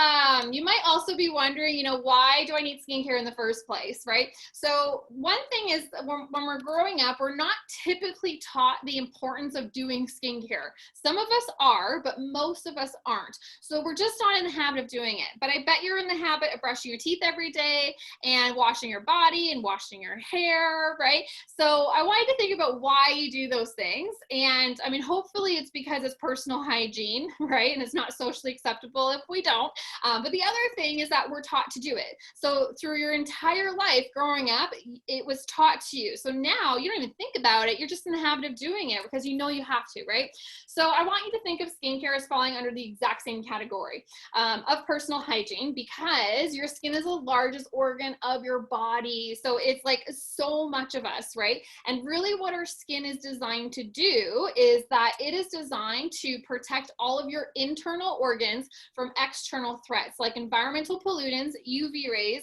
S1: you might also be wondering, you know, why do I need skincare in the first place, right? So one thing is, when we're growing up, we're not typically taught the importance of doing skincare. Some of us are, but most of us aren't. So we're just not in the habit of doing it. But I bet you're in the habit of brushing your teeth every day and washing your body and washing your hair, right? So I wanted to think about why you do those things. And I mean, hopefully it's because it's personal hygiene, right? And it's not socially acceptable if we don't. But the other thing is that we're taught to do it. So through your entire life growing up, it was taught to you. So now you don't even think about it. You're just in the habit of doing it because you know you have to, right? So I want you to think of skincare as falling under the exact same category of personal hygiene, because your skin is the largest organ of your body. So it's like so much of us, right? And really what our skin is designed to do is that it is designed to protect all of your internal organs from external threats like environmental pollutants, UV rays,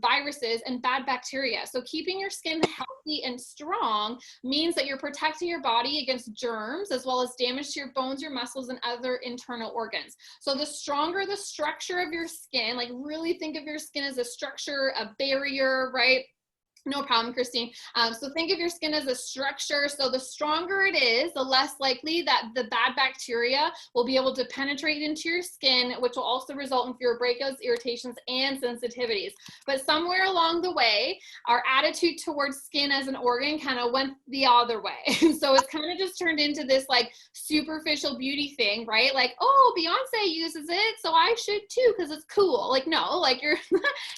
S1: viruses, and bad bacteria. So keeping your skin healthy and strong means that you're protecting your body against germs, as well as damage to your bones, your muscles, and other internal organs. So the stronger the structure of your skin, like really think of your skin as a structure, a barrier, right? No problem, Christine. So think of your skin as a structure. So the stronger it is, the less likely that the bad bacteria will be able to penetrate into your skin, which will also result in fewer breakouts, irritations, and sensitivities. But somewhere along the way, our attitude towards skin as an organ kind of went the other way. So it's kind of just turned into this like superficial beauty thing, right? Like, oh, Beyonce uses it, so I should too, because it's cool. Like, no, like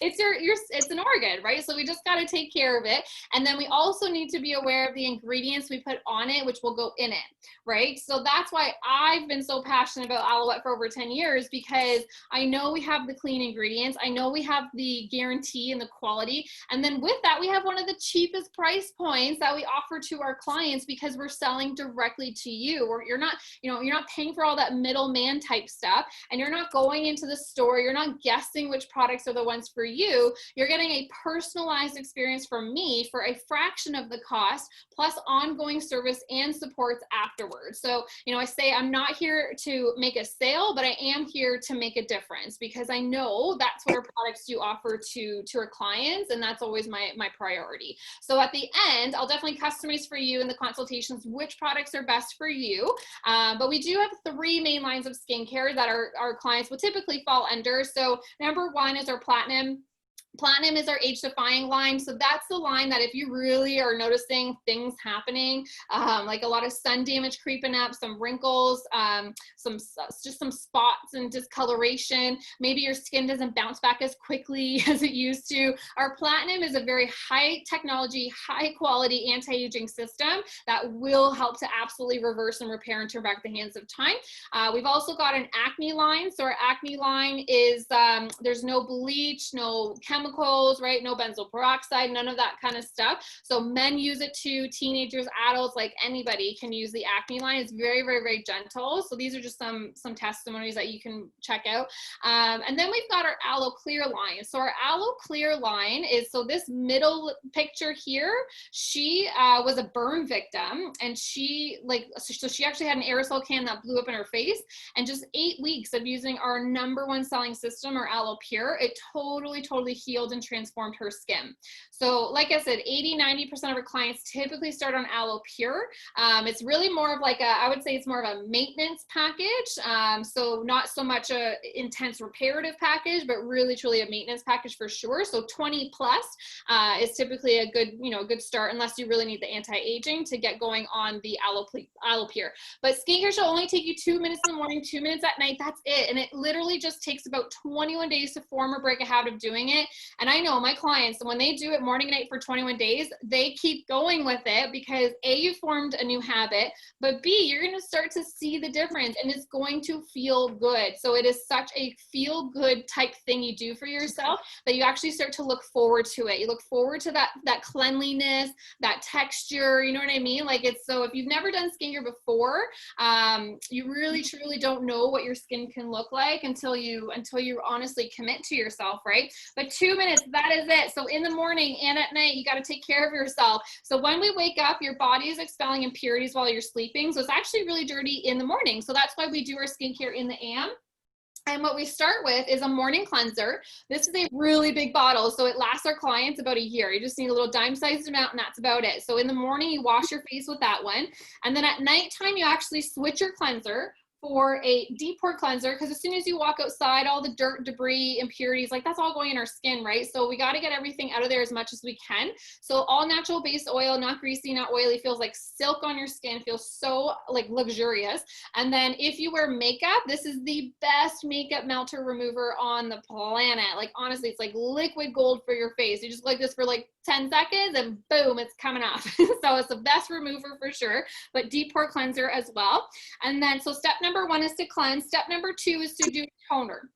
S1: it's an organ, right? So we just got to take care of it. And then we also need to be aware of the ingredients we put on it, which will go in it, right? So that's why I've been so passionate about Aloette for over 10 years, because I know we have the clean ingredients. I know we have the guarantee and the quality. And then with that, we have one of the cheapest price points that we offer to our clients, because we're selling directly to you, or you're not paying for all that middleman type stuff, and you're not going into the store. You're not guessing which products are the ones for you. You're getting a personalized experience from me for a fraction of the cost, plus ongoing service and supports afterwards. So, I say I'm not here to make a sale, but I am here to make a difference, because I know that's what our products do offer to our clients, and that's always my priority. So at the end, I'll definitely customize for you in the consultations which products are best for you. But we do have 3 main lines of skincare that our clients will typically fall under. So number 1 is our Platinum. Platinum is our age-defying line. So that's the line that if you really are noticing things happening, like a lot of sun damage creeping up, some wrinkles, just some spots and discoloration, maybe your skin doesn't bounce back as quickly as it used to. Our Platinum is a very high technology, high quality anti-aging system that will help to absolutely reverse and repair and turn back the hands of time. We've also got an acne line. So our acne line is, there's no bleach, no chemical chemicals, right? No benzoyl peroxide, none of that kind of stuff. So men use it too, teenagers, adults, like anybody can use the acne line. It's very, very, very gentle. So these are just some testimonies that you can check out. And then we've got our Aloe Clear line. So our Aloe Clear line is, so this middle picture here, she was a burn victim, and she actually had an aerosol can that blew up in her face, and just 8 weeks of using our #1 selling system, or Aloe Pure, it totally healed and transformed her skin. So like I said, 80-90% of our clients typically start on Aloe Pure. It's really more of like I would say it's more of a maintenance package. So not so much a intense reparative package, but really truly a maintenance package for sure. So 20 plus is typically a good, good start, unless you really need the anti-aging to get going on the Aloe Pure. But skincare should only take you 2 minutes in the morning, 2 minutes at night. That's it. And it literally just takes about 21 days to form or break a habit of doing it. And I know my clients, when they do it morning and night for 21 days, they keep going with it because A, you formed a new habit, but B, you're going to start to see the difference, and it's going to feel good. So it is such a feel good type thing you do for yourself that you actually start to look forward to it. You look forward to that cleanliness, that texture, you know what I mean? Like, it's, so if you've never done skincare before, you really truly don't know what your skin can look like until you honestly commit to yourself, right? But 2 minutes, that is it. So in the morning and at night, you got to take care of yourself. So when we wake up, your body is expelling impurities while you're sleeping. So it's actually really dirty in the morning. So that's why we do our skincare in the AM. And what we start with is a morning cleanser. This is a really big bottle, so it lasts our clients about a year. You just need a little dime-sized amount, and that's about it. So in the morning, you wash your face with that one. And then at nighttime, you actually switch your cleanser for a deep pore cleanser, because as soon as you walk outside, all the dirt, debris, impurities, like that's all going in our skin, right? So we got to get everything out of there as much as we can. So all natural based oil, not greasy, not oily, feels like silk on your skin, feels so like luxurious. And then if you wear makeup, this is the best makeup melter remover on the planet. Like honestly, it's like liquid gold for your face. You just like this for like 10 seconds and boom, it's coming off. So it's the best remover for sure, but deep pore cleanser as well. And then, so step number 1 is to cleanse. Step number 2 is to do toner.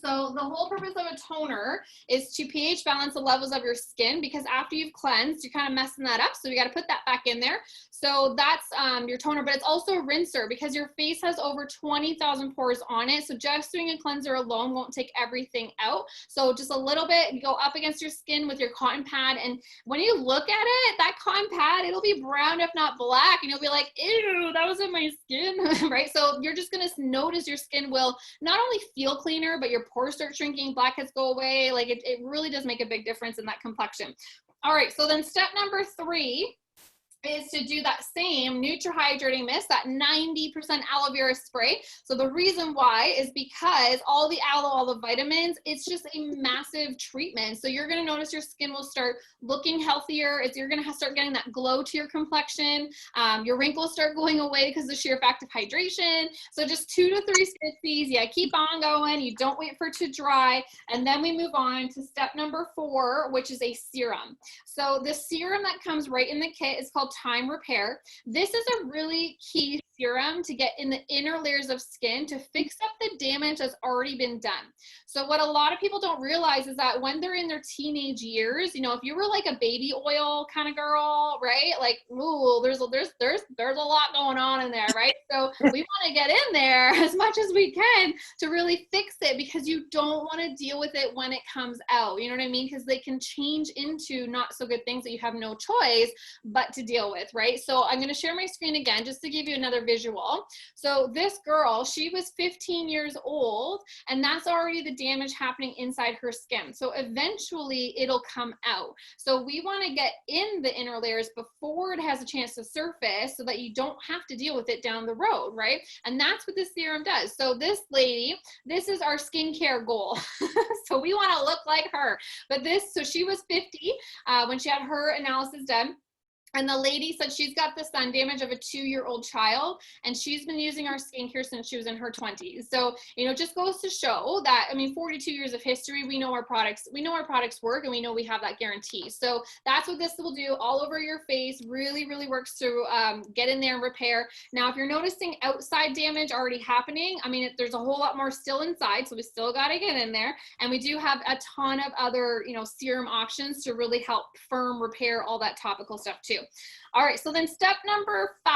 S1: So the whole purpose of a toner is to pH balance the levels of your skin, because after you've cleansed, you're kind of messing that up. So we got to put that back in there. So that's your toner, but it's also a rinser because your face has over 20,000 pores on it. So just doing a cleanser alone won't take everything out. So just a little bit, you go up against your skin with your cotton pad. And when you look at it, that cotton pad, it'll be brown, if not black. And you'll be like, ew, that was in my skin, right? So you're just going to notice your skin will not only feel cleaner, but your pores start shrinking, blackheads go away. Like it really does make a big difference in that complexion. All right, so then step number 3 is to do that same Hydrating Mist, that 90% aloe vera spray. So the reason why is because all the aloe, all the vitamins, it's just a massive treatment. So you're going to notice your skin will start looking healthier. You're going to start getting that glow to your complexion. Your wrinkles start going away because of the sheer fact of hydration. So just 2 to 3 spritzies. Yeah, keep on going. You don't wait for it to dry. And then we move on to step number 4, which is a serum. So the serum that comes right in the kit is called Time Repair. This is a really key serum to get in the inner layers of skin to fix up the damage that's already been done. So what a lot of people don't realize is that when they're in their teenage years, if you were like a baby oil kind of girl, right? Like, ooh, there's a lot going on in there, right? So we want to get in there as much as we can to really fix it, because you don't want to deal with it when it comes out. You know what I mean? Because they can change into not so good things that you have no choice but to deal with, right? So I'm going to share my screen again just to give you another visual. So this girl, she was 15 years old, and that's already the damage happening inside her skin. So eventually it'll come out. So we want to get in the inner layers before it has a chance to surface, so that you don't have to deal with it down the road, right? And that's what this serum does. So this lady, this is our skincare goal. So we want to look like her. But so she was 50 when she had her analysis done. And the lady said she's got the sun damage of a 2-year-old child, and she's been using our skincare since she was in her 20s. So, you know, just goes to show that, I mean, 42 years of history, we know our products work, and we know we have that guarantee. So that's what this will do all over your face. Really, really works to get in there and repair. Now, if you're noticing outside damage already happening, I mean, there's a whole lot more still inside, so we still got to get in there. And we do have a ton of other, you know, serum options to really help firm, repair all that topical stuff too. All right, so then step number 5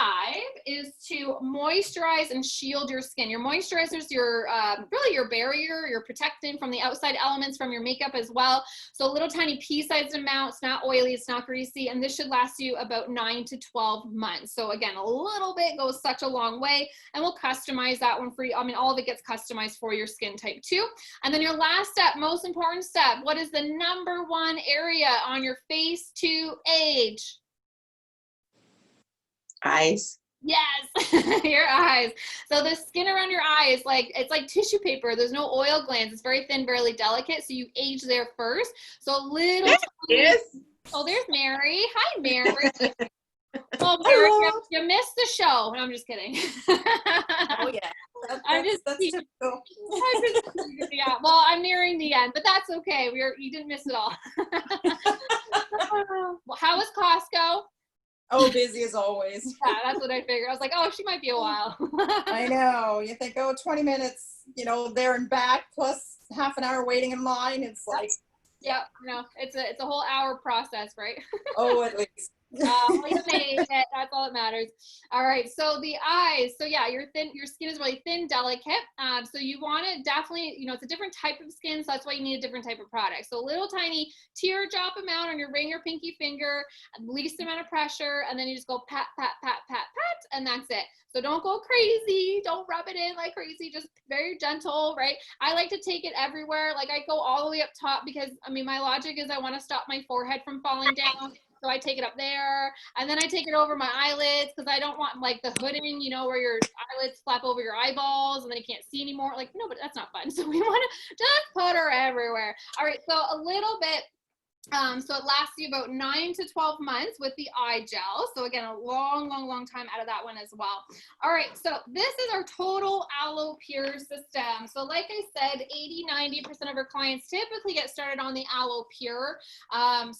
S1: is to moisturize and shield your skin. Your moisturizer is your really your barrier, your protecting from the outside elements from your makeup as well. So a little tiny pea-sized amount. It's not oily, it's not greasy, and this should last you about 9 to 12 months. So again, a little bit goes such a long way, and we'll customize that one for you. I mean, all of it gets customized for your skin type too. And then your last step, most important step, what is the number 1 area on your face to age?
S2: Eyes.
S1: Yes, your eyes. So the skin around your eye is like, it's like tissue paper. There's no oil glands. It's very thin, barely delicate. So you age there first. So a little.
S2: Yes.
S1: Oh, there's Mary. Hi, Mary. Oh, Mary, you missed the show. No, I'm just kidding.
S2: Oh yeah. That's typical.
S1: Yeah. Well, I'm nearing the end, but that's okay. You didn't miss it all. Well, how was Costco?
S3: Oh, busy as always.
S1: Yeah, that's what I figured. I was like, oh, she might be a while.
S3: I know. You think, oh, 20 minutes, you know, there and back plus half an hour waiting in line. It's like,
S1: yeah, no, it's a whole hour process, right?
S3: oh, at least.
S1: You made it. That's all that matters. All right, so the eyes. So yeah, your skin is really thin, delicate. So you want to definitely, you know, it's a different type of skin, so that's why you need a different type of product. So a little tiny teardrop amount on your ring or pinky finger, least amount of pressure, and then you just go pat, pat, pat, pat, pat, and that's it. So don't go crazy. Don't rub it in like crazy. Just very gentle, right? I like to take it everywhere. Like I go all the way up top because, I mean, my logic is I want to stop my forehead from falling down. So I take it up there, and then I take it over my eyelids because I don't want like the hooding, you know, where your eyelids flap over your eyeballs and then you can't see anymore. Like, no, but that's not fun. So we want to just put her everywhere. All right, so a little bit. So it lasts you about 9 to 12 months with the eye gel. So again, a long, long, long time out of that one as well. All right, so this is our total Aloe Pure system. So like I said, 80-90% of our clients typically get started on the Aloe Pure.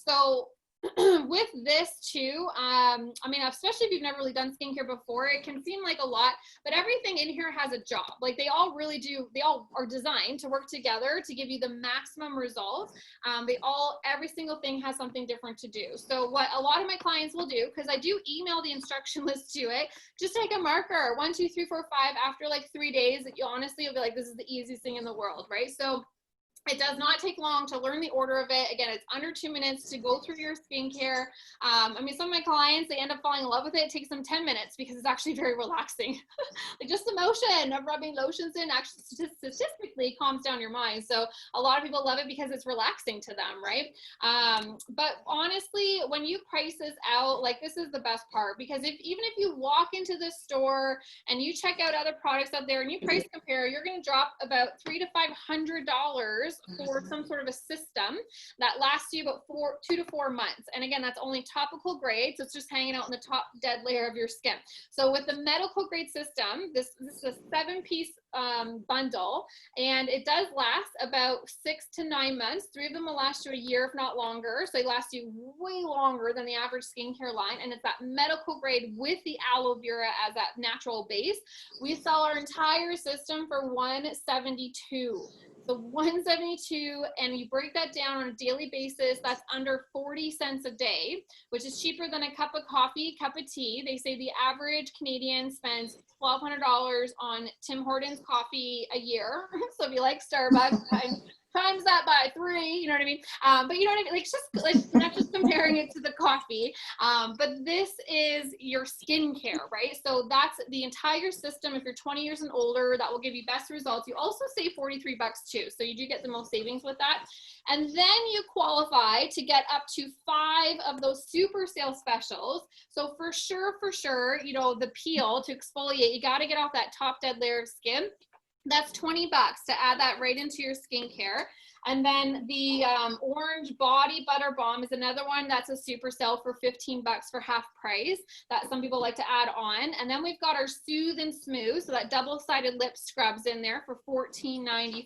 S1: So with this too, I mean, especially if you've never really done skincare before, it can seem like a lot, but everything in here has a job. Like they all really do, they all are designed to work together to give you the maximum results. Every single thing has something different to do. So what a lot of my clients will do, because I do email the instruction list to it, just take a marker, 1, 2, 3, 4, 5, after like 3 days, you'll be like, this is the easiest thing in the world, right? So it does not take long to learn the order of it. Again, it's under 2 minutes to go through your skincare. I mean, some of my clients, they end up falling in love with it. It takes them 10 minutes because it's actually very relaxing. Like just the motion of rubbing lotions in actually statistically calms down your mind. So a lot of people love it because it's relaxing to them, right? But honestly, when you price this out, like this is the best part, because even if you walk into the store and you check out other products out there and you price compare, you're going to drop about $300 to $500 for some sort of a system that lasts you about 2 to 4 months. And again, that's only topical grade, so it's just hanging out in the top dead layer of your skin. So with the medical grade system, this is a 7-piece bundle, and it does last about 6 to 9 months. 3 of them will last you a year, if not longer. So they last you way longer than the average skincare line. And it's that medical grade with the aloe vera as that natural base. We sell our entire system for $172. So $172, and you break that down on a daily basis, that's under 40 cents a day, which is cheaper than a cup of coffee, cup of tea. They say the average Canadian spends $1,200 on Tim Hortons coffee a year. So if you like Starbucks, times that by 3, you know what I mean? But you know what I mean? Like, just like not just comparing it to the coffee, but this is your skincare, right? So that's the entire system. If you're 20 years and older, that will give you best results. You also save $43 too. So you do get the most savings with that. And then you qualify to get up to 5 of those super sale specials. So for sure, you know, the peel to exfoliate, you got to get off that top dead layer of skin. That's $20 to add that right into your skincare. And then the orange body butter balm is another one that's a super sale for $15 for half price that some people like to add on. And then we've got our Soothe and Smooth, so that double-sided lip scrubs in there for $14.95.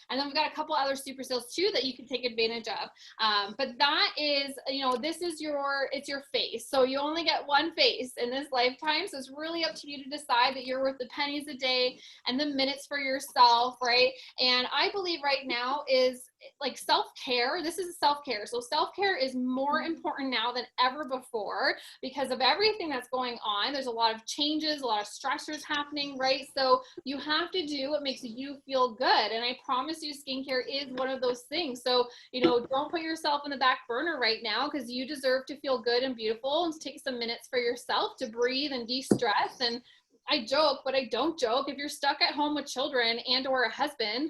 S1: And then we've got a couple other super sales too that you can take advantage of. But that is, you know, this is it's your face. So you only get one face in this lifetime. So it's really up to you to decide that you're worth the pennies a day and the minutes for yourself, right? And I believe right now is like self-care. This is self-care. So self-care is more important now than ever before because of everything that's going on. There's a lot of changes, a lot of stressors happening, right? So you have to do what makes you feel good. And I promise you, skincare is one of those things. So, you know, don't put yourself in the back burner right now because you deserve to feel good and beautiful and to take some minutes for yourself to breathe and de-stress. And I joke, but I don't joke. If you're stuck at home with children and or a husband,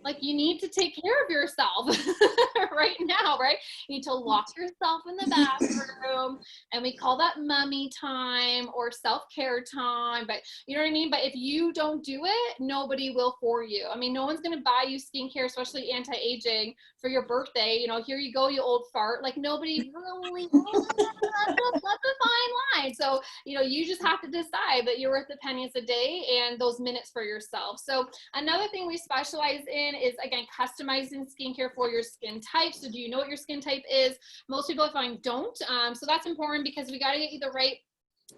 S1: like you need to take care of yourself right now, right? You need to lock yourself in the bathroom and we call that mommy time or self-care time, but you know what I mean? But if you don't do it, nobody will for you. I mean, no one's going to buy you skincare, especially anti-aging for your birthday. You know, here you go, you old fart. Like nobody really, that's a fine line. So, you know, you just have to decide that you're worth the pennies a day and those minutes for yourself. So another thing we specialize in is, again, customizing skincare for your skin type. So do you know what your skin type is? Most people I find don't. So that's important because we got to get you the right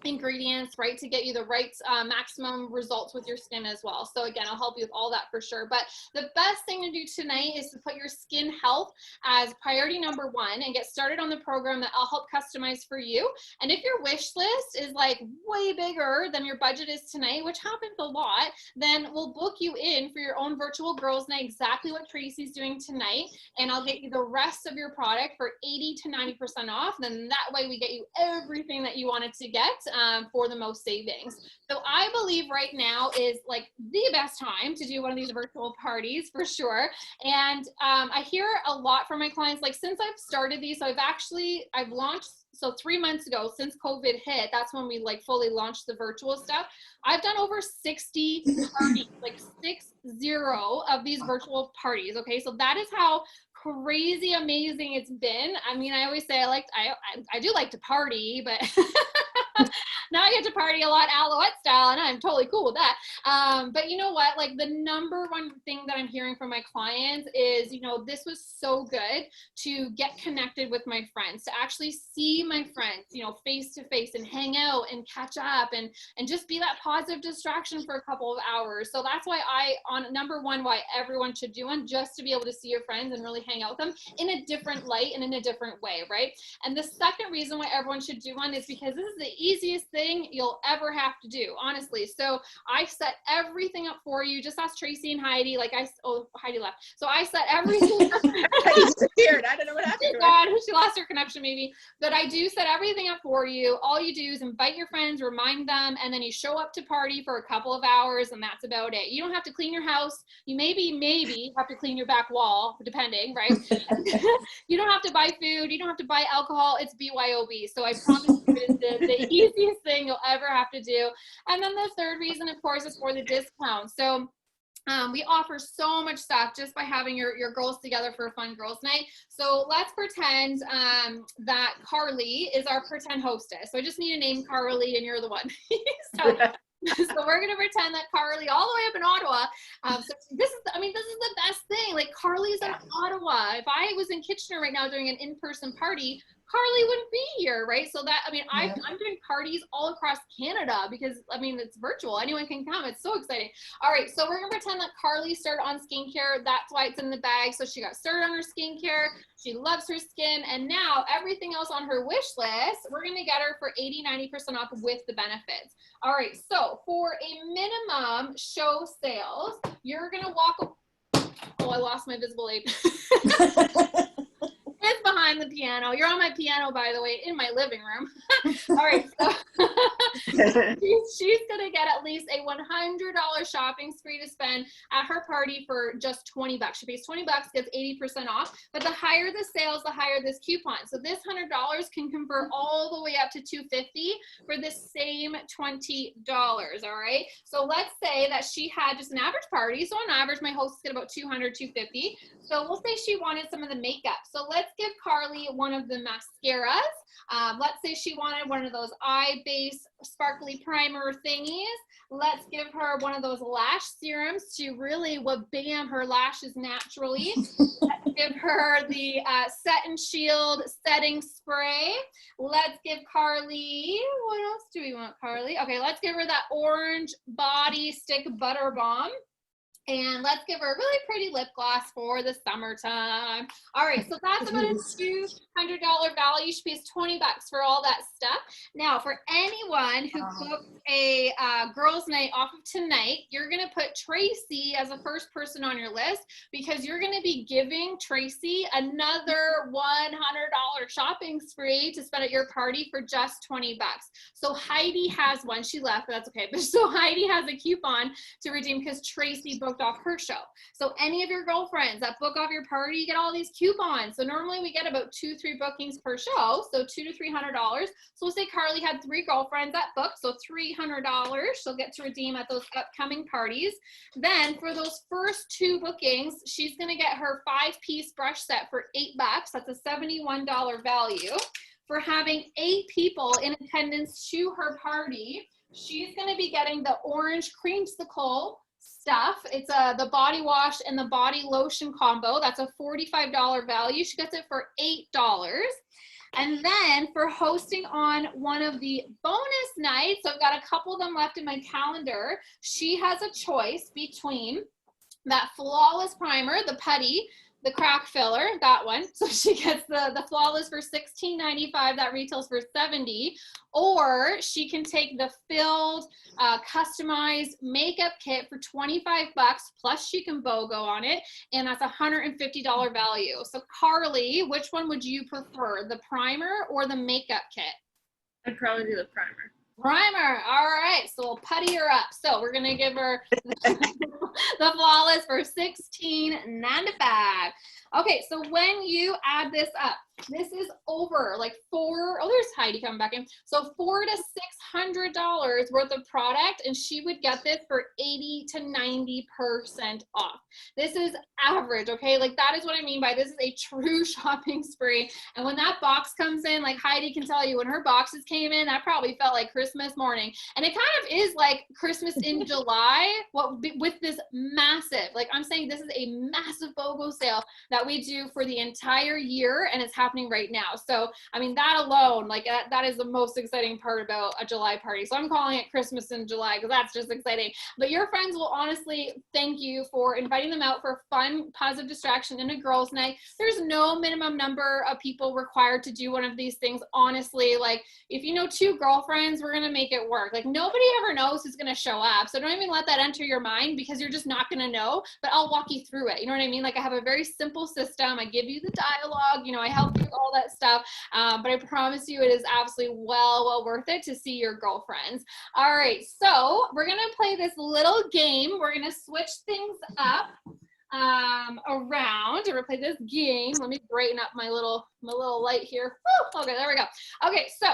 S1: ingredients, right, to get you the right maximum results with your skin as well. So again, I'll help you with all that for sure. But the best thing to do tonight is to put your skin health as priority number one and get started on the program that I'll help customize for you. And if your wish list is like way bigger than your budget is tonight, which happens a lot, then we'll book you in for your own virtual girls night, exactly what Tracy's doing tonight. And I'll get you the rest of your product for 80 to 90% off. Then that way we get you everything that you wanted to get for the most savings. So I believe right now is like the best time to do one of these virtual parties for sure. And I hear a lot from my clients, like since I've started these, so I've launched, so 3 months ago, since COVID hit, that's when we like fully launched the virtual stuff. I've done over 60 parties, like 60 of these virtual parties. Okay. So that is how crazy amazing it's been. I mean, I always say I do like to party, but now I get to party a lot Aloette style, and I'm totally cool with that. But you know what? Like the number one thing that I'm hearing from my clients is, you know, this was so good to get connected with my friends, to actually see my friends, you know, face to face and hang out and catch up and just be that positive distraction for a couple of hours. So that's why on number one, why everyone should do one, just to be able to see your friends and really hang out with them in a different light and in a different way, right? And the second reason why everyone should do one is because this is the easiest thing you'll ever have to do, honestly. So I set everything up for you. Just ask Tracy and Heidi. Heidi left. So I set everything up.
S2: Heidi disappeared. I don't know what happened.
S1: God, she lost her connection maybe. But I do set everything up for you. All you do is invite your friends, remind them, and then you show up to party for a couple of hours, and that's about it. You don't have to clean your house. You maybe have to clean your back wall, depending, right? You don't have to buy food. You don't have to buy alcohol. It's BYOB. So I promise you it is the easiest thing you'll ever have to do. And then the third reason, of course, is for the discount. So we offer so much stuff just by having your girls together for a fun girls night. So let's pretend that Carly is our pretend hostess. So I just need to name Carly and you're the one. So we're going to pretend that Carly all the way up in Ottawa. So this is the best thing. Like Carly's in Ottawa. If I was in Kitchener right now doing an in-person party, Carly wouldn't be here, right? So that, I'm doing parties all across Canada because, it's virtual. Anyone can come. It's so exciting. All right, so we're going to pretend that Carly started on skincare. That's why it's in the bag. So she got started on her skincare. She loves her skin. And now everything else on her wish list, we're going to get her for 80, 90% off with the benefits. All right, so for a minimum show sales, you're going to walk. Oh, I lost my visible aid. is behind the piano. You're on my piano, by the way, in my living room. All right, so she's going to get at least a $100 shopping spree to spend at her party for just 20 bucks. She pays 20 bucks, gets 80% off, but the higher the sales, the higher this coupon. So this $100 can convert all the way up to $250 for the same $20, all right? So let's say that she had just an average party. So on average, my hosts get about $200, $250. So we'll say she wanted some of the makeup. So let's give Carly one of the mascaras. Let's say she wanted one of those eye base sparkly primer thingies. Let's give her one of those lash serums to really bam her lashes naturally. Let's give her the Set and Shield setting spray. Let's give Carly, what else do we want, Carly? Okay, let's give her that orange body stick butter bomb. And let's give her a really pretty lip gloss for the summertime. All right, so that's about a $200 value. She pays 20 bucks for all that stuff. Now, for anyone who books a girls' night off of tonight, you're going to put Tracy as the first person on your list because you're going to be giving Tracy another $100 shopping spree to spend at your party for just 20 bucks. So Heidi has one. She left, but that's okay. But so Heidi has a coupon to redeem because Tracy booked off her show. So any of your girlfriends that book off your party, you get all these coupons. So normally we get about 2-3 bookings per show, so $200 to $300. So we'll say Carly had 3 girlfriends that booked, so $300 she'll get to redeem at those upcoming parties. Then for those first 2 bookings, she's going to get her 5-piece brush set for $8. That's a $71 value. For having 8 people in attendance to her party, she's going to be getting the orange creamsicle stuff. It's the body wash and the body lotion combo. That's a $45 value. She gets it for $8. And then for hosting on one of the bonus nights, I've got a couple of them left in my calendar. She has a choice between that Flawless Primer, the putty, the crack filler, that one. So she gets the Flawless for $16.95. That retails for $70. Or she can take the filled, customized makeup kit for 25 bucks, plus she can BOGO on it, and that's a $150 value. So Carly, which one would you prefer, the primer or the makeup kit?
S4: I'd probably do the primer.
S1: Primer. All right, so we'll putty her up. So we're gonna give her the Flawless for $16.95. Okay, so when you add this up, this is over like there's Heidi coming back in. So $400 to $600 worth of product, and she would get this for 80 to 90% off. This is average, okay? Like that is what I mean by this is a true shopping spree. And when that box comes in, like Heidi can tell you, when her boxes came in, that probably felt like Christmas morning. And it kind of is like Christmas in July, with this massive, like I'm saying, this is a massive BOGO sale that we do for the entire year, and it's happening right now. So, I mean, that alone, like that is the most exciting part about a July party. So I'm calling it Christmas in July because that's just exciting. But your friends will honestly thank you for inviting them out for a fun, positive distraction in a girls' night. There's no minimum number of people required to do one of these things. Honestly, like if you know 2 girlfriends, we're going to make it work. Like nobody ever knows who's going to show up. So don't even let that enter your mind because you're just not going to know, but I'll walk you through it. You know what I mean? Like I have a very simple system. I give you the dialogue, you know, I help you with all that stuff. But I promise you it is absolutely well worth it to see your girlfriends. All right, so we're going to play this little game. We're going to switch things up around and we'll play this game. Let me brighten up my little light here. Woo! Okay, there we go. Okay, so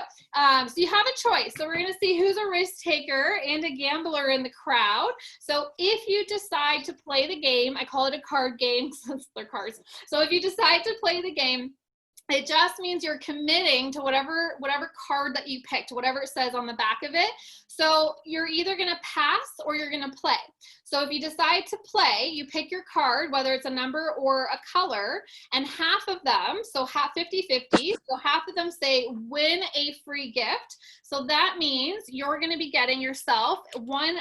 S1: you have a choice. So we're going to see who's a risk taker and a gambler in the crowd. So if you decide to play the game, I call it a card game since they're cards. So if you decide to play the game, it just means you're committing to whatever card that you picked, whatever it says on the back of it. So you're either going to pass or you're going to play. So if you decide to play, you pick your card, whether it's a number or a color, and half of them, so half 50-50, so half of them say win a free gift. So that means you're going to be getting yourself one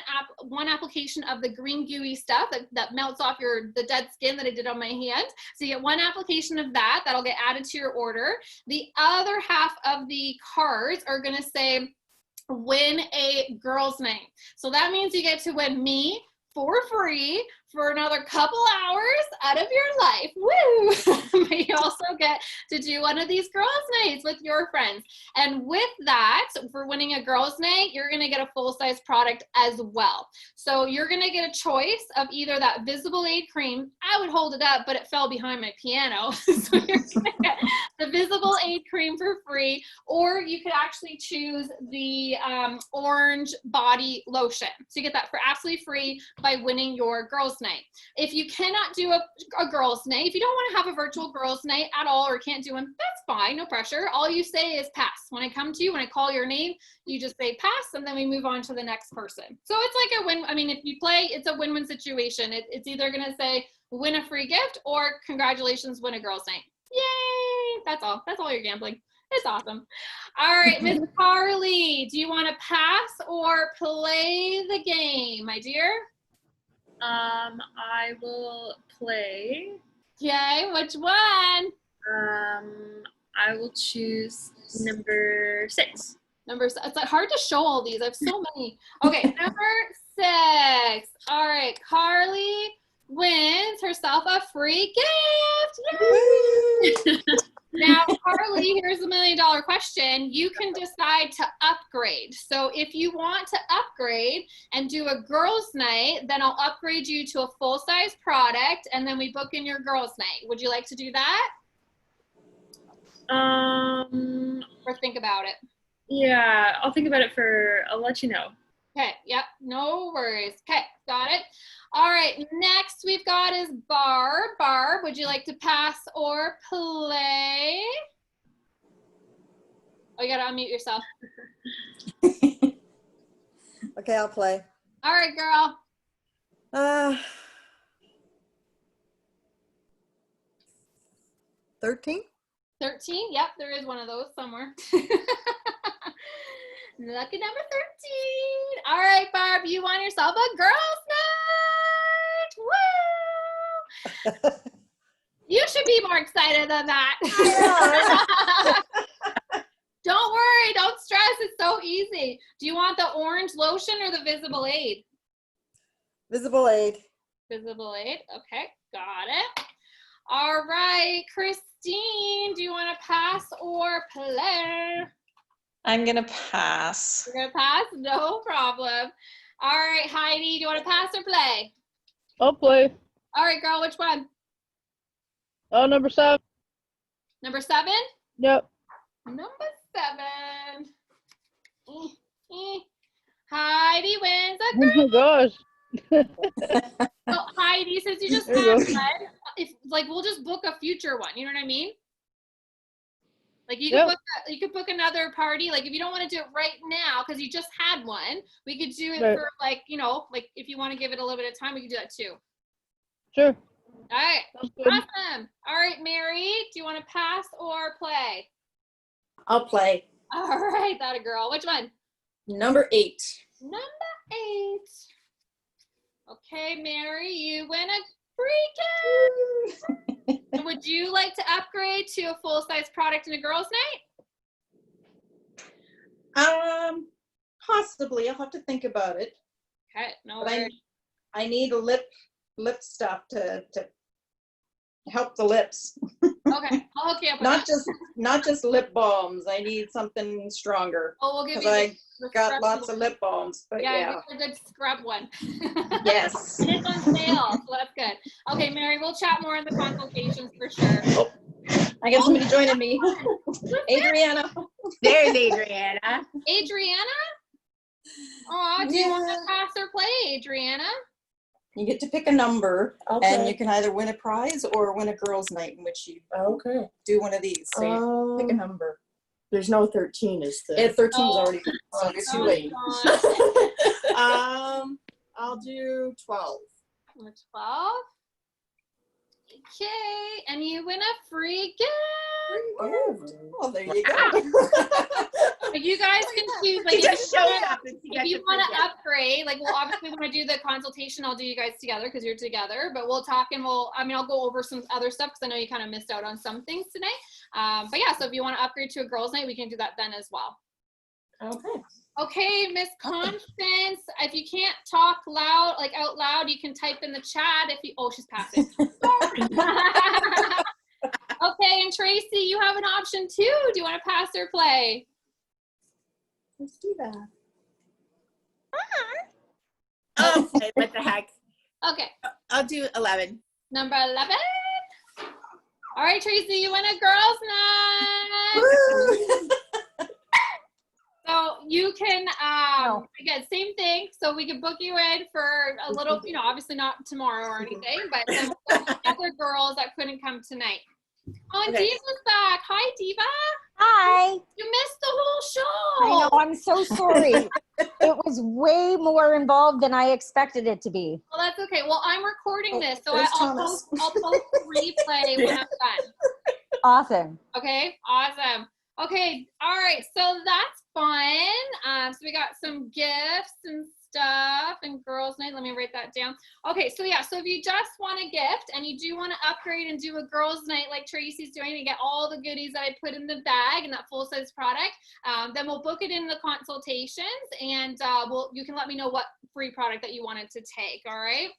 S1: application of the green gooey stuff that melts off the dead skin that I did on my hand. So you get one application of that. That'll get added to your order. The other half of the cards are going to say win a girls' night. So that means you get to win me for free for another couple hours out of your life. Woo! But you also get to do one of these girls' nights with your friends. And with that, for winning a girls' night, you're going to get a full-size product as well. So you're going to get a choice of either that Visible Aid cream. I would hold it up, but it fell behind my piano. So you're going to get the Visible Aid cream for free, or you could actually choose the orange body lotion. So you get that for absolutely free by winning your girls' night. If you cannot do a girls' night, if you don't want to have a virtual girls' night at all or can't do one, that's fine, no pressure. All you say is pass. When I come to you, when I call your name, you just say pass, and then we move on to the next person. So it's like a win. I mean, if you play, it's a win-win situation. It's either going to say win a free gift or congratulations, win a girls' night. Yay! That's all. That's all you're gambling. It's awesome. All right, Miss Carly, do you want to pass or play the game, my dear?
S4: I will play.
S1: Okay, which one?
S4: I will choose number 6.
S1: It's like hard to show all these. I have so many. Okay, number 6. All right, Carly wins herself a free gift. Yay! Now, Carly, here's the $1 million question. You can decide to upgrade. So if you want to upgrade and do a girls' night, then I'll upgrade you to a full-size product, and then we book in your girls' night. Would you like to do that?
S4: Or
S1: think about it.
S4: Yeah, I'll think about it I'll let you know.
S1: Okay, yep, no worries. Okay, got it. All right, next we've got is Barb. Barb, would you like to pass or play? Oh, you gotta unmute yourself.
S3: Okay, I'll play.
S1: All right, girl.
S3: 13?
S1: 13, yep, there is one of those somewhere. Lucky number 13. All right, Barb, you won yourself a girls' night. Woo! You should be more excited than that. Don't worry, don't stress. It's so easy. Do you want the orange lotion or the Visible Aid?
S3: Visible Aid.
S1: Visible Aid. Okay, got it. All right, Christine, do you want to pass or play?
S5: I'm going to pass.
S1: You're going to pass? No problem. All right, Heidi, do you want to pass or play?
S6: I'll play.
S1: All right, girl, which one?
S6: Number 7.
S1: Number 7?
S6: Yep.
S1: Number 7. Heidi wins a
S6: Oh my gosh.
S1: So Heidi, since you just
S6: There
S1: had
S6: you go.
S1: one, we'll just book a future one. You know what I mean? Like you
S6: Yep.
S1: could book another party. Like if you don't want to do it right now because you just had one, we could do it
S6: Right.
S1: for if you want to give it a little bit of time, we could do that too.
S6: Sure.
S1: All right,
S6: Sounds good.
S1: awesome. All right, Mary, do you want to pass or play?
S2: I'll play.
S1: All right, that a girl. Which one?
S2: Number 8.
S1: Number 8. Okay, Mary, you win a free gift. Would you like to upgrade to a full-size product in a girls' night?
S3: Possibly. I'll have to think about it.
S1: Okay, no
S3: But
S1: worries.
S3: I need a lip stuff to help the lips.
S1: Okay, I'll hook you up with
S3: Not just lip balms. I need something stronger.
S1: Oh, we'll give
S3: Because
S1: you
S3: I
S1: the
S3: got
S1: scrub
S3: lots
S1: one.
S3: of lip balms. But
S1: Yeah,
S3: yeah.
S1: get a good scrub one.
S3: Yes.
S1: It's on sale, so that's good. Okay, Mary, we'll chat more in the consultations for sure.
S3: I got somebody joining me. Adriana.
S2: There's Adriana.
S1: Adriana? Oh, do you want to pass or play, Adriana?
S3: You get to pick a number,
S2: Okay.
S3: and you can either win a prize or win a girls' night in which you
S2: Okay.
S3: do one of these. So pick a number.
S2: There's no 13, is there?
S3: Yeah, 13 is
S1: Oh.
S3: already, so you're too
S1: Oh,
S3: late.
S1: God.
S2: I'll do 12.
S1: Number 12. Okay, and you win a free gift.
S3: Oh, there you go.
S1: But you guys can choose. Like,
S2: She just showed up and she
S1: if
S2: got
S1: you
S2: the
S1: want
S2: free
S1: to
S2: gift.
S1: upgrade, like, we'll obviously when I do the consultation, I'll do you guys together because you're together. But we'll talk and I'll go over some other stuff because I know you kind of missed out on some things today. But yeah, so if you want to upgrade to a girls' night, we can do that then as well.
S2: Okay.
S1: Okay, Miss Constance, if you can't talk loud, like out loud, you can type in the chat if you, oh, she's passing. Okay, and Tracy, you have an option too. Do you want to pass or play?
S3: Let's do that.
S2: Okay, what the heck?
S1: Okay,
S2: I'll do 11.
S1: number 11. All right, Tracy, you win a girls' night.
S2: Woo!
S1: So you can, again, same thing. So we can book you in for a little, obviously not tomorrow or anything, but then other girls that couldn't come tonight. Oh, and
S2: Okay.
S1: Diva's back. Hi, Diva.
S7: Hi.
S1: You missed the whole show.
S7: I know, I'm so sorry. It was way more involved than I expected it to be.
S1: Well, that's okay. Well, I'm recording this, so
S3: there's
S1: I'll
S3: Thomas.
S1: post the replay when I'm done.
S7: Awesome.
S1: Okay, awesome. Okay, all right, so that's fun. So we got some gifts and stuff and girls' night. Let me write that down. Okay, so yeah, so if you just want a gift and you do want to upgrade and do a girls' night like Tracy's doing to get all the goodies that I put in the bag and that full-size product, then we'll book it in the consultations and you can let me know what free product that you wanted to take, all right?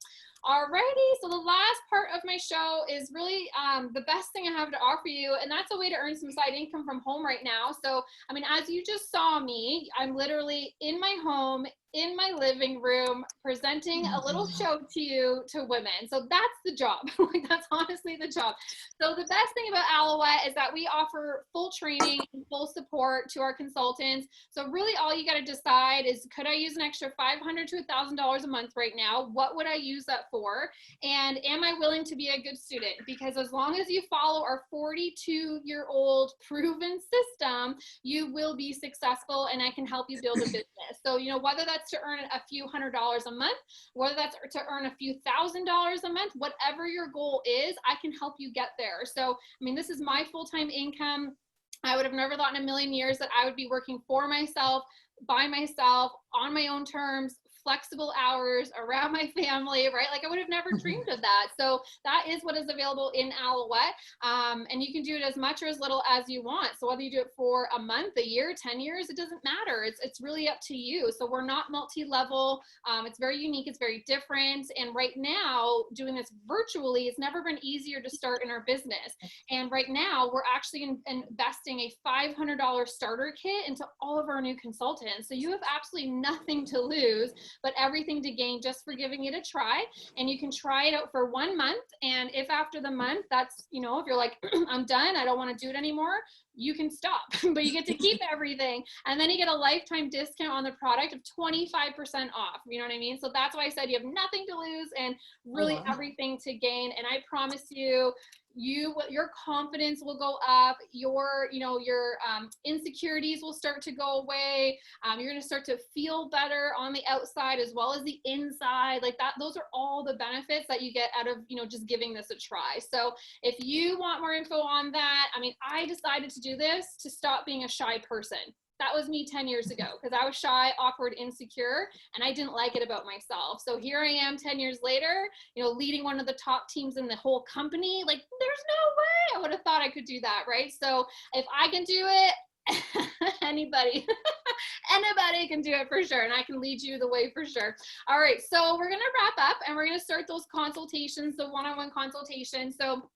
S1: Alrighty, so the last part of my show is really the best thing I have to offer you, and that's a way to earn some side income from home right now. So, I mean, as you just saw me, I'm literally in my home, in my living room, presenting a little show to you, to women. So that's the job. Like, that's honestly the job. So the best thing about Aloette is that we offer full training and full support to our consultants. So really all you got to decide is, could I use an extra $500 to $1,000 a month right now? What would I use that for? And am I willing to be a good student? Because as long as you follow our 42-year-old proven system, you will be successful and I can help you build a business. So, whether that's to earn a few $100s a month, whether that's to earn a few $1,000s a month, whatever your goal is, I can help you get there. So, I mean, this is my full-time income. I would have never thought in a million years that I would be working for myself, by myself, on my own terms, flexible hours, around my family, right? Like, I would have never dreamed of that. So that is what is available in Aloette. And you can do it as much or as little as you want. So whether you do it for a month, a year, 10 years, it doesn't matter. It's really up to you. So we're not multi-level. It's very unique. It's very different. And right now, doing this virtually, it's never been easier to start in our business. And right now, we're actually investing a $500 starter kit into all of our new consultants. So you have absolutely nothing to lose, but everything to gain just for giving it a try. And you can try it out for 1 month. And if after the month, that's, if you're like, I'm done, I don't want to do it anymore, you can stop, but you get to keep everything. And then you get a lifetime discount on the product of 25% off. You know what I mean? So that's why I said you have nothing to lose and really everything to gain. And I promise you, your confidence will go up, your insecurities will start to go away. You're going to start to feel better on the outside as well as the inside, like that. Those are all the benefits that you get out of just giving this a try. So if you want more info on that, I mean, I decided to do this to stop being a shy person. That was me 10 years ago, because I was shy, awkward, insecure, and I didn't like it about myself. So here I am 10 years later, leading one of the top teams in the whole company. Like, there's no way I would have thought I could do that, right? So if I can do it, anybody can do it for sure, and I can lead you the way for sure. All right, so we're gonna wrap up and we're gonna start those consultations, the one-on-one consultations. So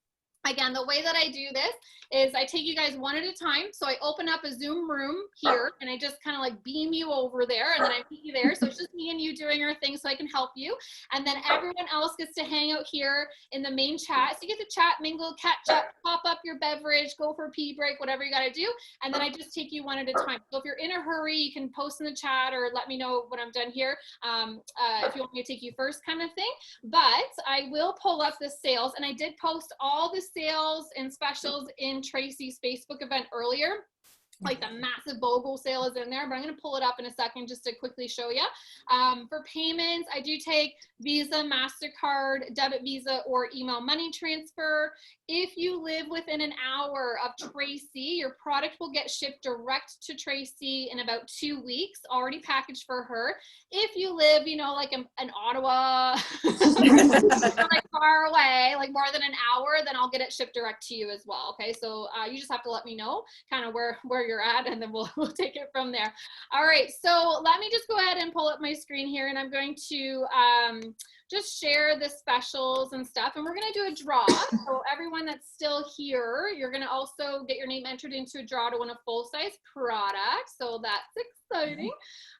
S1: again, the way that I do this is I take you guys one at a time. So I open up a Zoom room here and I just kind of like beam you over there, and then I meet you there. So it's just me and you doing our thing so I can help you. And then everyone else gets to hang out here in the main chat. So you get to chat, mingle, catch up, pop up your beverage, go for a pee break, whatever you got to do. And then I just take you one at a time. So if you're in a hurry, you can post in the chat or let me know when I'm done here. If you want me to take you first, kind of thing. But I will pull up the sales, and I did post all the sales and specials in Tracy's Facebook event earlier. Like the massive BOGO sale is in there, but I'm going to pull it up in a second just to quickly show you. For payments, I do take Visa, MasterCard, debit Visa, or email money transfer. If you live within an hour of Tracy, your product will get shipped direct to Tracy in about 2 weeks, already packaged for her. If you live, like in Ottawa, like far away, like more than an hour, then I'll get it shipped direct to you as well. Okay, so you just have to let me know kind of where you're you're at, and then we'll take it from there. All right, so let me just go ahead and pull up my screen here, and I'm going to just share the specials and stuff, and we're going to do a draw. So everyone that's still here, you're going to also get your name entered into a draw to win a full-size product. So that's exciting.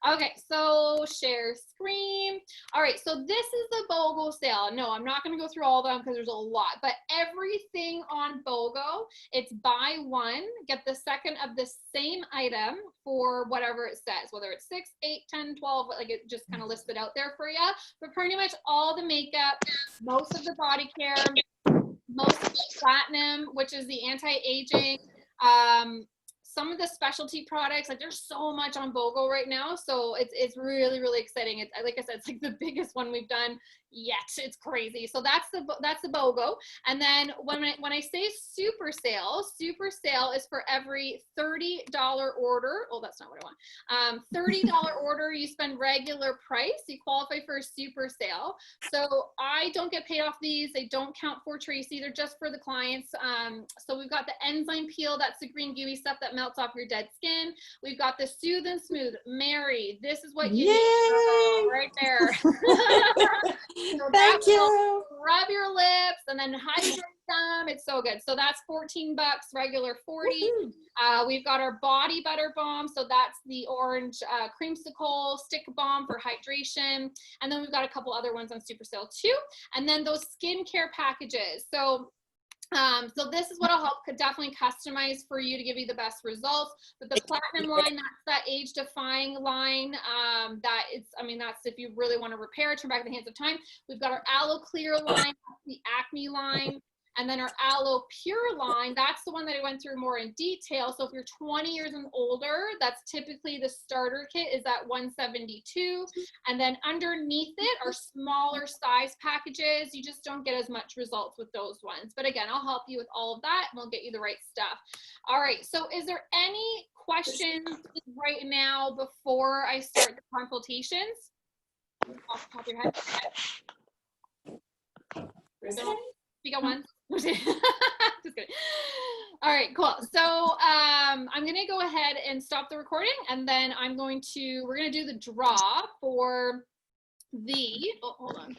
S1: Okay, so share screen. All right, so this is the BOGO sale. No, I'm not going to go through all of them because there's a lot, but everything on BOGO, it's buy one, get the second of the same item for whatever it says, whether it's 6, 8, 10, 12, like it just kind of lists it out there for you. But pretty much all the makeup, most of the body care, most of the platinum, which is the anti-aging, some of the specialty products, like there's so much on BOGO right now. So it's really, really exciting. It's, like I said, it's like the biggest one we've done yet. It's crazy. So that's the BOGO. And then when I say super sale is for every $30 order. Oh, that's not what I want. $30 order, you spend regular price, you qualify for a super sale. So I don't get paid off these. They don't count for Tracy. They're just for the clients. So we've got the enzyme peel. That's the green gooey stuff that melts off your dead skin. We've got the Soothe and Smooth. Mary, this is what you need right there. So
S2: Thank you.
S1: Rub your lips and then hydrate them. It's so good. So that's $14, regular $40. We've got our body butter balm. So that's the orange creamsicle stick balm for hydration. And then we've got a couple other ones on super sale too. And then those skincare packages. So this is what I'll help definitely customize for you to give you the best results. But the platinum line, that's that age defying line. That's if you really want to repair, turn back the hands of time. We've got our aloe clear line, the acne line. And then our Aloe Pure line, that's the one that I went through more in detail. So if you're 20 years and older, that's typically the starter kit is at $172. And then underneath it are smaller size packages. You just don't get as much results with those ones. But again, I'll help you with all of that and we'll get you the right stuff. All right, so is there any questions right now before I start the consultations? Off the top of your head. You got one? Just kidding. All right, cool. So I'm going to go ahead and stop the recording, and then we're going to do the draw for the, oh, hold on.